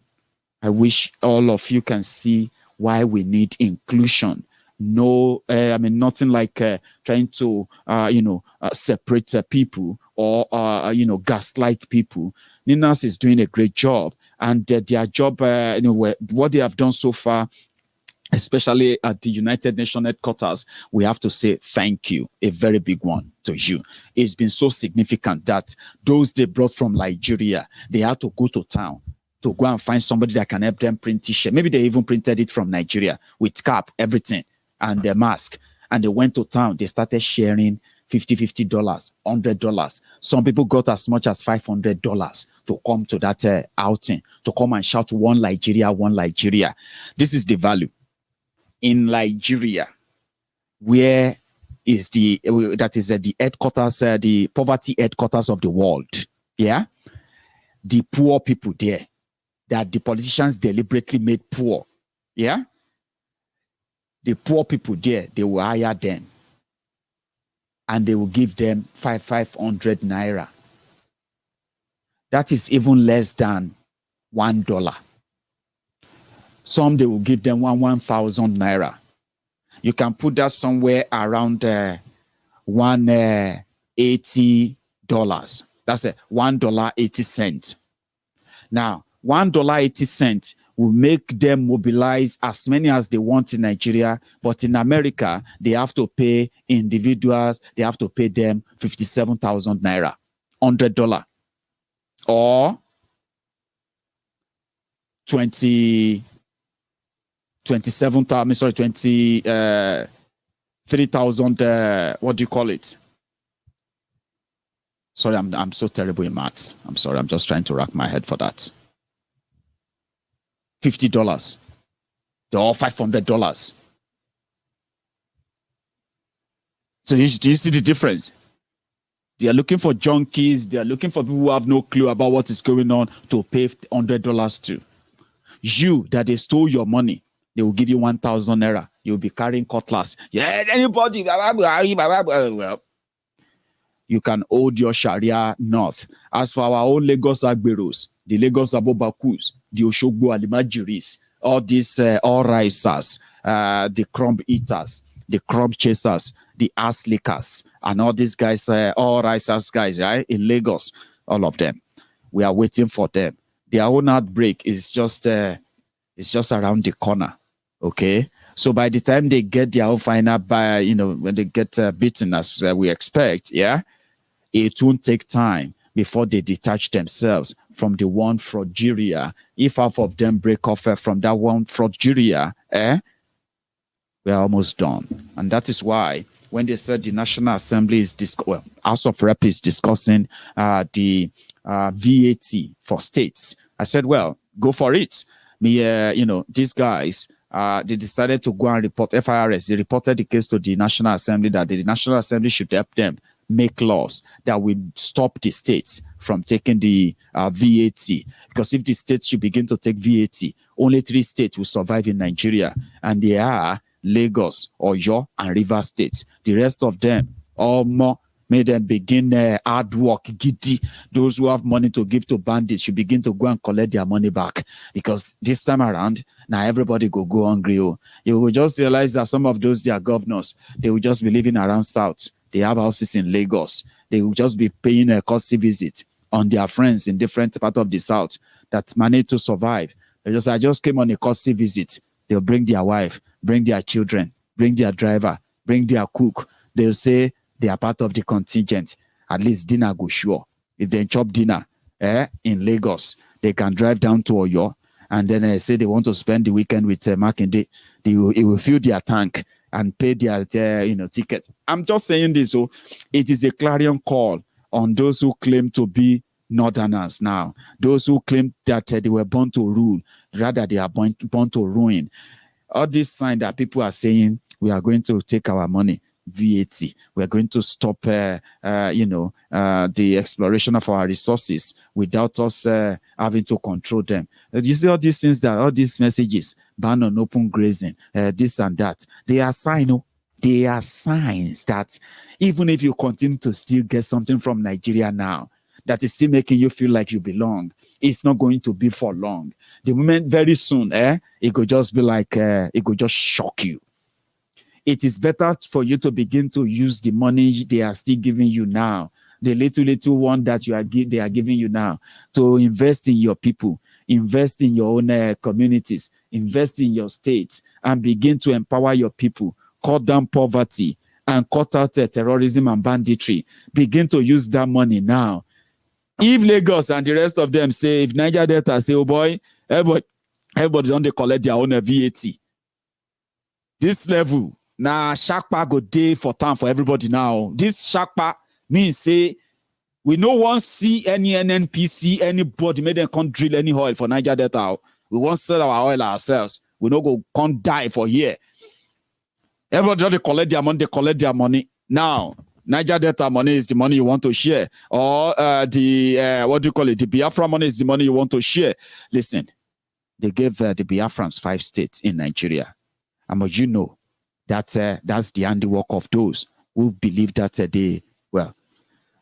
I wish all of you can see why we need inclusion. No, nothing like trying to, separate people or, gaslight people. Ninas is doing a great job, and their job, what they have done so far, especially at the United Nations headquarters, we have to say thank you, a very big one to you. It's been so significant that those they brought from Nigeria, they had to go to town to go and find somebody that can help them print t-shirt. Maybe they even printed it from Nigeria with cap, everything, and their mask. And they went to town. They started sharing $50, $100. Some people got as much as $500 to come to that outing, to come and shout one Nigeria, one Nigeria. This is the value. In Nigeria, where is the headquarters, the poverty headquarters of the world, yeah? The poor people there, that the politicians deliberately made poor, yeah? The poor people there, they will hire them, and they will give them 500 naira. That is even less than $1. Some they will give them 1,000 naira. You can put that somewhere around $180. That's $1.80. Now, $1.80 will make them mobilize as many as they want in Nigeria, but in America, they have to pay individuals, they have to pay them 57,000 naira, $100, or 23,000, what do you call it? Sorry, I'm so terrible in maths. I'm sorry, I'm just trying to rack my head for that. $50 or $500. So do you see the difference? They are looking for junkies. They are looking for people who have no clue about what is going on to pay $100 to. You, that they stole your money, they will give you 1,000 naira. You'll be carrying cutlass. Yeah, anybody. Well, you can hold your Sharia north. As for our own Lagos Agberos, the Lagos Abobakus, the Oshogbo Alimajiris, all these all risers, the crumb eaters, the crumb chasers, the ass lickers, and all these guys, all risers guys, right? In Lagos, all of them. We are waiting for them. Their own outbreak is just around the corner. Okay. So by the time they get their own final when they get beaten as we expect, yeah, it won't take time before they detach themselves from the one frauduria. If half of them break off from that one frauduria, we're almost done. And that is why when they said the National Assembly is House of Rep is discussing the VAT for states, I said, well, go for it. These guys, they decided to go and report FIRS. They reported the case to the National Assembly that the National Assembly should help them make laws that will stop the states from taking the VAT. Because if the states should begin to take VAT, only 3 states will survive in Nigeria, and they are Lagos, Oyo, and Rivers states. The rest of them, all more, may them begin hard work. Giddy. Those who have money to give to bandits should begin to go and collect their money back. Because this time around, now everybody go hungry. You will just realize that some of those their governors, they will just be living around South. They have houses in Lagos. They will just be paying a courtesy visit on their friends in different parts of the South that managed to survive. I just came on a courtesy visit. They'll bring their wife, bring their children, bring their driver, bring their cook. They'll say they are part of the contingent. At least dinner go sure. If they chop dinner in Lagos, they can drive down to Oyo, and then say they want to spend the weekend with Makinde. It will fill their tank. and pay their tickets. I'm just saying this, so it is a clarion call on those who claim to be Northerners now, those who claim that they were born to rule, rather they are born to ruin. All this sign that people are saying, we are going to take our money, VAT, we are going to stop, the exploration of our resources without us having to control them. You see all these things, all these messages, ban on open grazing, this and that, they are signs. They are signs that even if you continue to still get something from Nigeria now, that is still making you feel like you belong, it's not going to be for long. The moment very soon, it could just be like, it could just shock you. It is better for you to begin to use the money they are still giving you now, the little one that they are giving you now, to invest in your people, invest in your own communities, invest in your states, and begin to empower your people, cut down poverty, and cut out terrorism and banditry. Begin to use that money now. If Lagos and the rest of them say, if Niger Delta say, oh boy, everybody's on they collect their own VAT. This level, now Shakpa go day for time for everybody now. This Shakpa means say, we no one see any NNPC, anybody made them can't drill any oil for Niger Delta. We won't sell our oil ourselves. We no go can't die for here. Everybody they collect their money. Now, Niger Delta money is the money you want to share. Or the Biafra money is the money you want to share. Listen, they gave the Biafrans 5 states in Nigeria. And but you know that that's the handiwork of those who believe that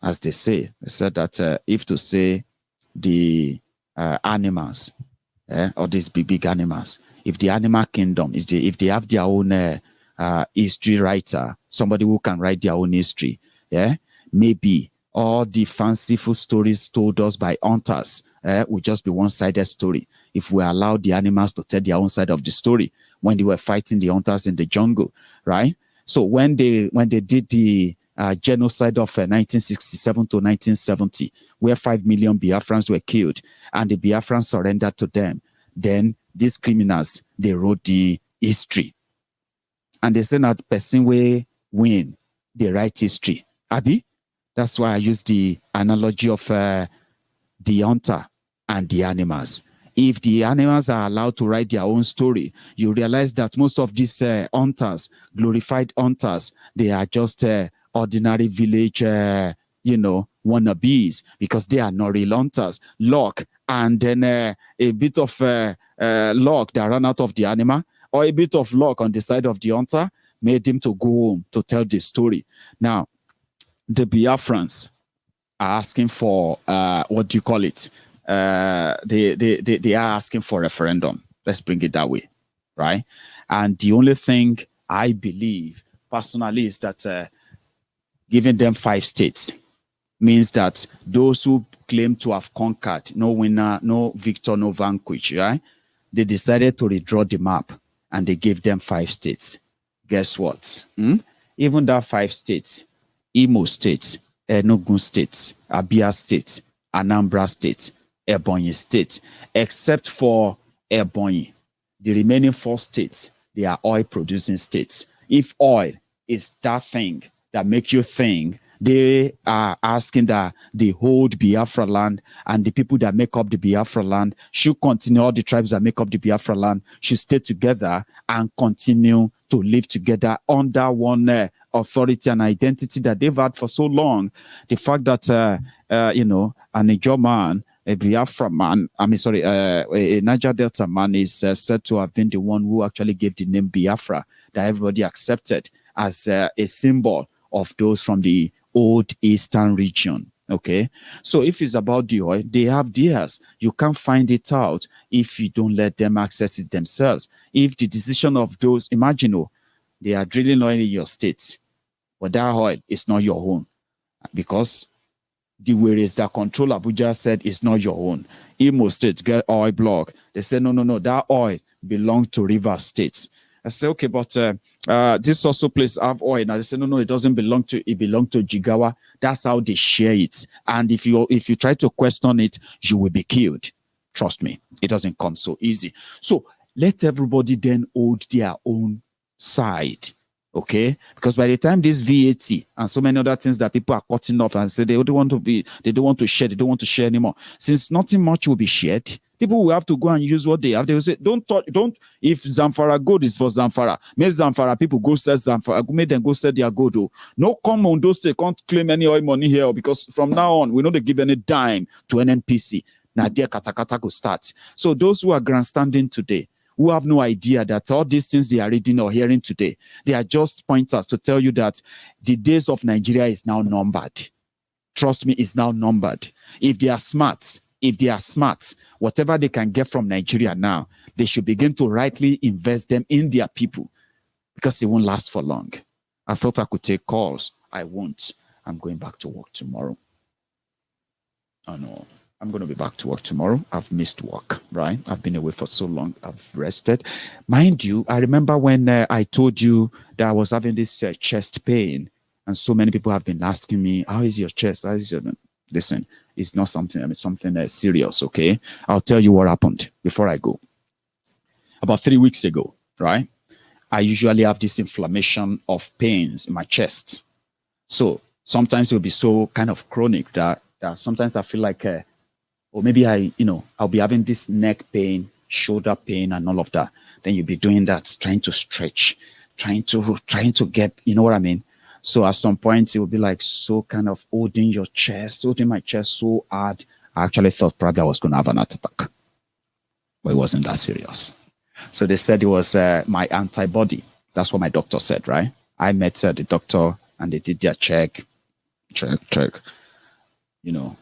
as they say, they said that if to say the animals, or these big animals, if the animal kingdom, if they have their own history writer, somebody who can write their own history, maybe all the fanciful stories told us by hunters would just be one-sided story. If we allow the animals to tell their own side of the story when they were fighting the hunters in the jungle, right? So when they did the genocide of 1967 to 1970, where 5 million Biafrans were killed and the Biafrans surrendered to them, then these criminals, they wrote the history. And they say that person will win, they write history. Abi? That's why I use the analogy of the hunter and the animals. If the animals are allowed to write their own story, you realize that most of these hunters, glorified hunters, they are just ordinary village, wannabes, because they are not real hunters. Luck, and then a bit of luck that ran out of the animal, or a bit of luck on the side of the hunter made him to go home to tell the story. Now, the Biafrans are asking for, what do you call it? They are asking for referendum. Let's bring it that way, right? And the only thing I believe personally is that giving them 5 states means that those who claim to have conquered, no winner, no victor, no vanquish, right? They decided to redraw the map and they gave them 5 states. Guess what? Even that 5 states, Imo State, Enugu State, Abia State, Anambra State, Ebonyi State, except for Ebonyi, the remaining 4 states, they are oil-producing states. If oil is that thing that makes you think, they are asking that the whole Biafra land and the people that make up the Biafra land should continue, all the tribes that make up the Biafra land should stay together and continue to live together under one authority and identity that they've had for so long. The fact that, a Niger man, a Biafra man, a Niger Delta man is said to have been the one who actually gave the name Biafra that everybody accepted as a symbol of those from the old eastern region. Okay, so if it's about the oil, they have theirs. You can't find it out if you don't let them access it themselves. If the decision of those, imagine, they are drilling oil in your state, but that oil is not your own, because the ways that control Abuja said it's not your own. Imo State get oil block. They said no, that oil belongs to River States. I say, okay, but this also place have oil. Now they say, no, it doesn't belong to, it belongs to Jigawa. That's how they share it. And if you try to question it, you will be killed. Trust me, it doesn't come so easy. So let everybody then hold their own side. Okay, because by the time this VAT and so many other things that people are cutting off and say they don't want to share anymore. Since nothing much will be shared, people will have to go and use what they have. They will say, don't, if Zamfara gold is for Zamfara, make Zamfara people go sell Zamfara, make them go sell their gold. Oh. No come on those, they can't claim any oil money here because from now on, we know they give any dime to NNPC. Now their katakata will start. So those who are grandstanding today, who have no idea that all these things they are reading or hearing today, they are just pointers to tell you that the days of Nigeria is now numbered. Trust me, it's now numbered. If they are smart, whatever they can get from Nigeria now, they should begin to rightly invest them in their people because it won't last for long. I thought I could take calls. I won't. I'm going back to work tomorrow. Oh no. I'm going to be back to work tomorrow. I've missed work, right? I've been away for so long. I've rested. Mind you, I remember when I told you that I was having this chest pain, and so many people have been asking me, how is your chest? How is your... Listen, it's not something, something serious, okay? I'll tell you what happened before I go. About 3 weeks ago, right? I usually have this inflammation of pains in my chest. So sometimes it will be so kind of chronic that sometimes I feel like... or maybe I'll be having this neck pain, shoulder pain, and all of that. Then you'll be doing that, trying to stretch, trying to get, you know what I mean? So at some point, it will be like so kind of holding my chest so hard. I actually thought probably I was going to have an heart attack. But it wasn't that serious. So they said it was my antibody. That's what my doctor said, right? I met the doctor and they did their check. You know,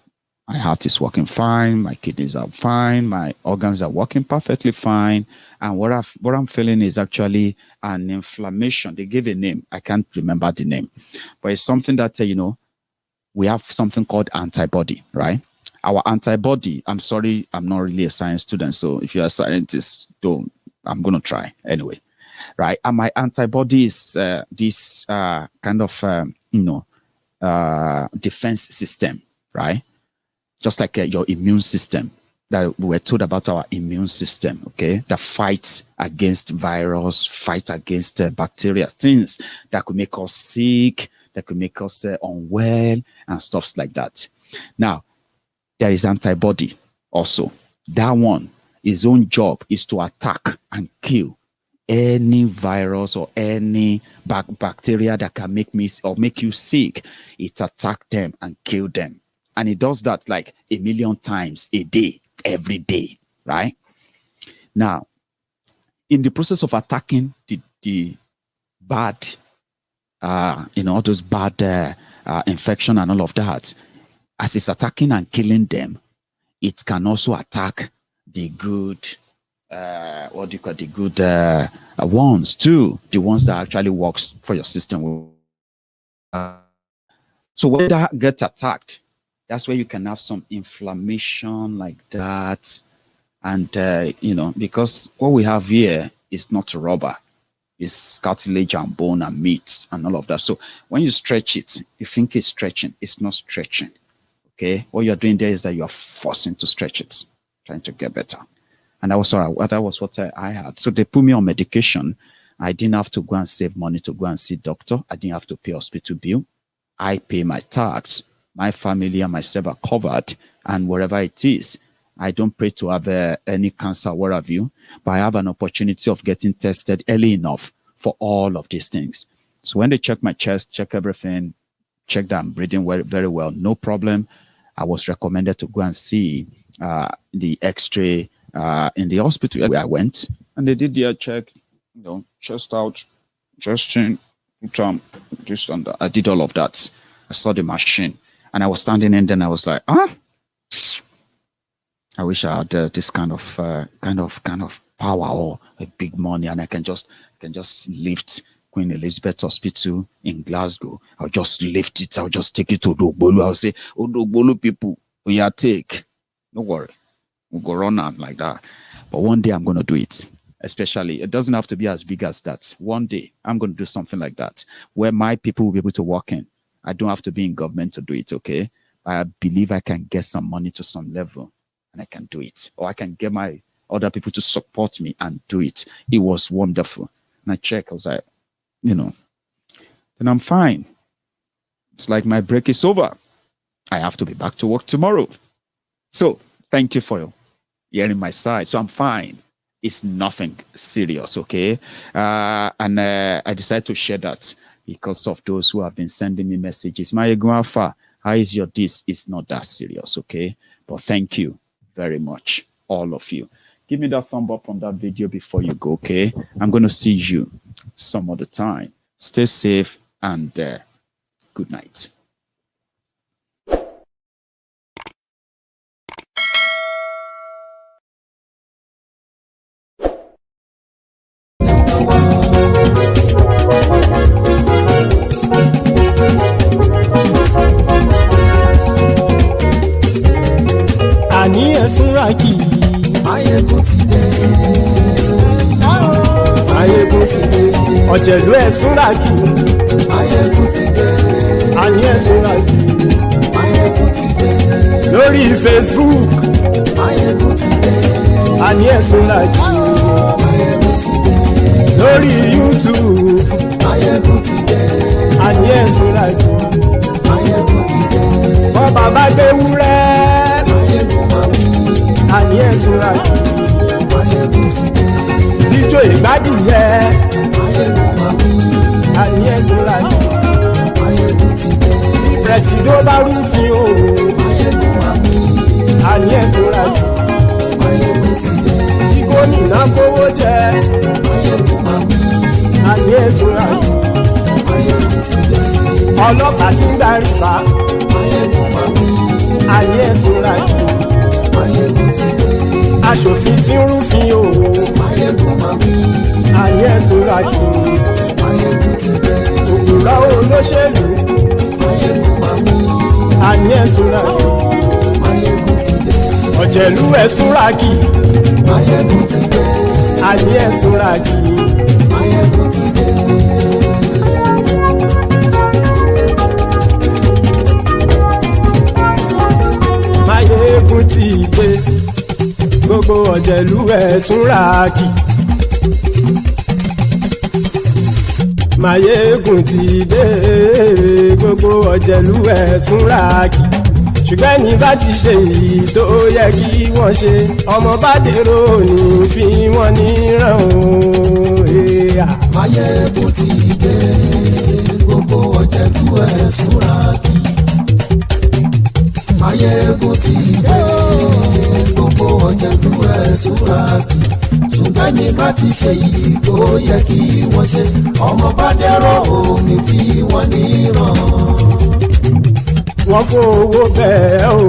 my heart is working fine, my kidneys are fine, my organs are working perfectly fine. And what I'm feeling is actually an inflammation. They gave a name. I can't remember the name. But it's something that, we have something called antibody, right? Our antibody, I'm sorry, I'm not really a science student. So if you're a scientist, I'm going to try anyway, right? And my antibody is this kind of, defense system, right? Just like your immune system, that we were told about our immune system, okay, that fights against virus, fights against bacteria, things that could make us sick, that could make us unwell, and stuff like that. Now, there is antibody also. That one, his own job is to attack and kill any virus or any bacteria that can make me or make you sick. It attacks them and kill them. And it does that like 1 million times a day, every day, right? Now, in the process of attacking the bad, all those bad infection and all of that, as it's attacking and killing them, it can also attack the good, the good ones too, the ones that actually works for your system. So when that gets attacked, that's where you can have some inflammation like that. And, because what we have here is not rubber. It's cartilage and bone and meat and all of that. So when you stretch it, you think it's stretching. It's not stretching. Okay? What you're doing there is that you're forcing to stretch it, trying to get better. And that was what I had. So they put me on medication. I didn't have to go and save money to go and see doctor. I didn't have to pay hospital bill. I pay my tax. My family and myself are covered, and wherever it is, I don't pray to have any cancer, what have you, but I have an opportunity of getting tested early enough for all of these things. So when they check my chest, check everything, check that I'm breathing very, very well, no problem, I was recommended to go and see the X-ray in the hospital where I went, and they did their check, chest out, chest in, just under. I did all of that. I saw the machine. And I was standing in there and I was like, I wish I had this kind of power or a big money, and I can just lift Queen Elizabeth Hospital in Glasgow. I'll just lift it. I'll just take it to Odogbolu. I'll say, Odogbolu people, take. Don't worry. We'll go run out like that. But one day I'm going to do it. Especially, it doesn't have to be as big as that. One day I'm going to do something like that where my people will be able to walk in. I don't have to be in government to do it, okay? I believe I can get some money to some level and I can do it. Or I can get my other people to support me and do it. It was wonderful. And I checked, I was like, then I'm fine. It's like my break is over. I have to be back to work tomorrow. So thank you for hearing my side. So I'm fine. It's nothing serious, okay? And I decided to share that because of those who have been sending me messages. Maiyegun Alpha, how is your this? It's not that serious, okay? But thank you very much, all of you. Give me that thumb up on that video before you go, okay? I'm going to see you some other time. Stay safe and good night. Àní ẹ̀sùnra kì í. Maiyegun ti dé. Maiyegun ti dé. Ọ̀jẹ̀lú ẹ̀sùnra kì í. Maiyegun ti dé. Àní ẹ̀sùnra kì í. Maiyegun ti dé. Lórí Facebook. Maiyegun ti dé. Àní ẹ̀sùnra kì í. Maiyegun ti dé. Lórí YouTube. Maiyegun ti dé. Àní ẹ̀sùnra kì í. Maiyegun ti dé. Bọ́ba bá gbé wúrẹ́. Àní ẹ̀sùnra kì í. Maiyegun ti dé. Ijó ìgbádùn yẹ. Àní ẹ̀sùnra kì í. Maiyegun ti dé. Presidency bá rúfin o. Àní ẹ̀sùnra kì í. Maiyegun ti dé. Tí gómìnà kówó jẹ. Àní ẹ̀sùnra kì í. Maiyegun ti dé. Ọlọ́pàá tí ń darí bá. Àní ẹ̀sùnra kì í. Maiyegun ti dé. Aṣòfin tí ń rúfin o. Àní ẹ̀sùnra kì í. Maiyegun ti dé. Òpùrọ́ olóṣèlú. Àní ẹ̀sùnra kì í. Maiyegun ti dé. Ọ̀jẹ̀lú ẹ̀sùnra kì í. Maiyegun ti dé. Àní ẹ̀sùnra kì í. Maiyegun ti dé. Maiyegun ti dé. Gbogbo ọ̀jẹ̀lú ẹ̀sùnra kì í. Maiyegun ti dé. Gbogbo ọ̀jẹ̀lú ẹ̀sùnra kì í. Ṣùgbọ́n ní bá ti ṣe èyí tó yẹ kí wọ́n ṣe, ọmọ bá dèrò ní fi wọ́n níran o. Maiyegun ti dé. Gbogbo ọ̀jẹ̀lú ẹ̀sùnra kì í. Maiyegun ti dé. Gbogbo ọ̀jẹ̀lú ẹ̀sùnra kì í. Ṣùgbọ́n ní bá ti ṣe èyí tó yẹ kí wọ́n ṣe, ọmọ bá dèrò ní fi wọ́n níran. Wọ́n fowó bẹ́ẹ̀ o.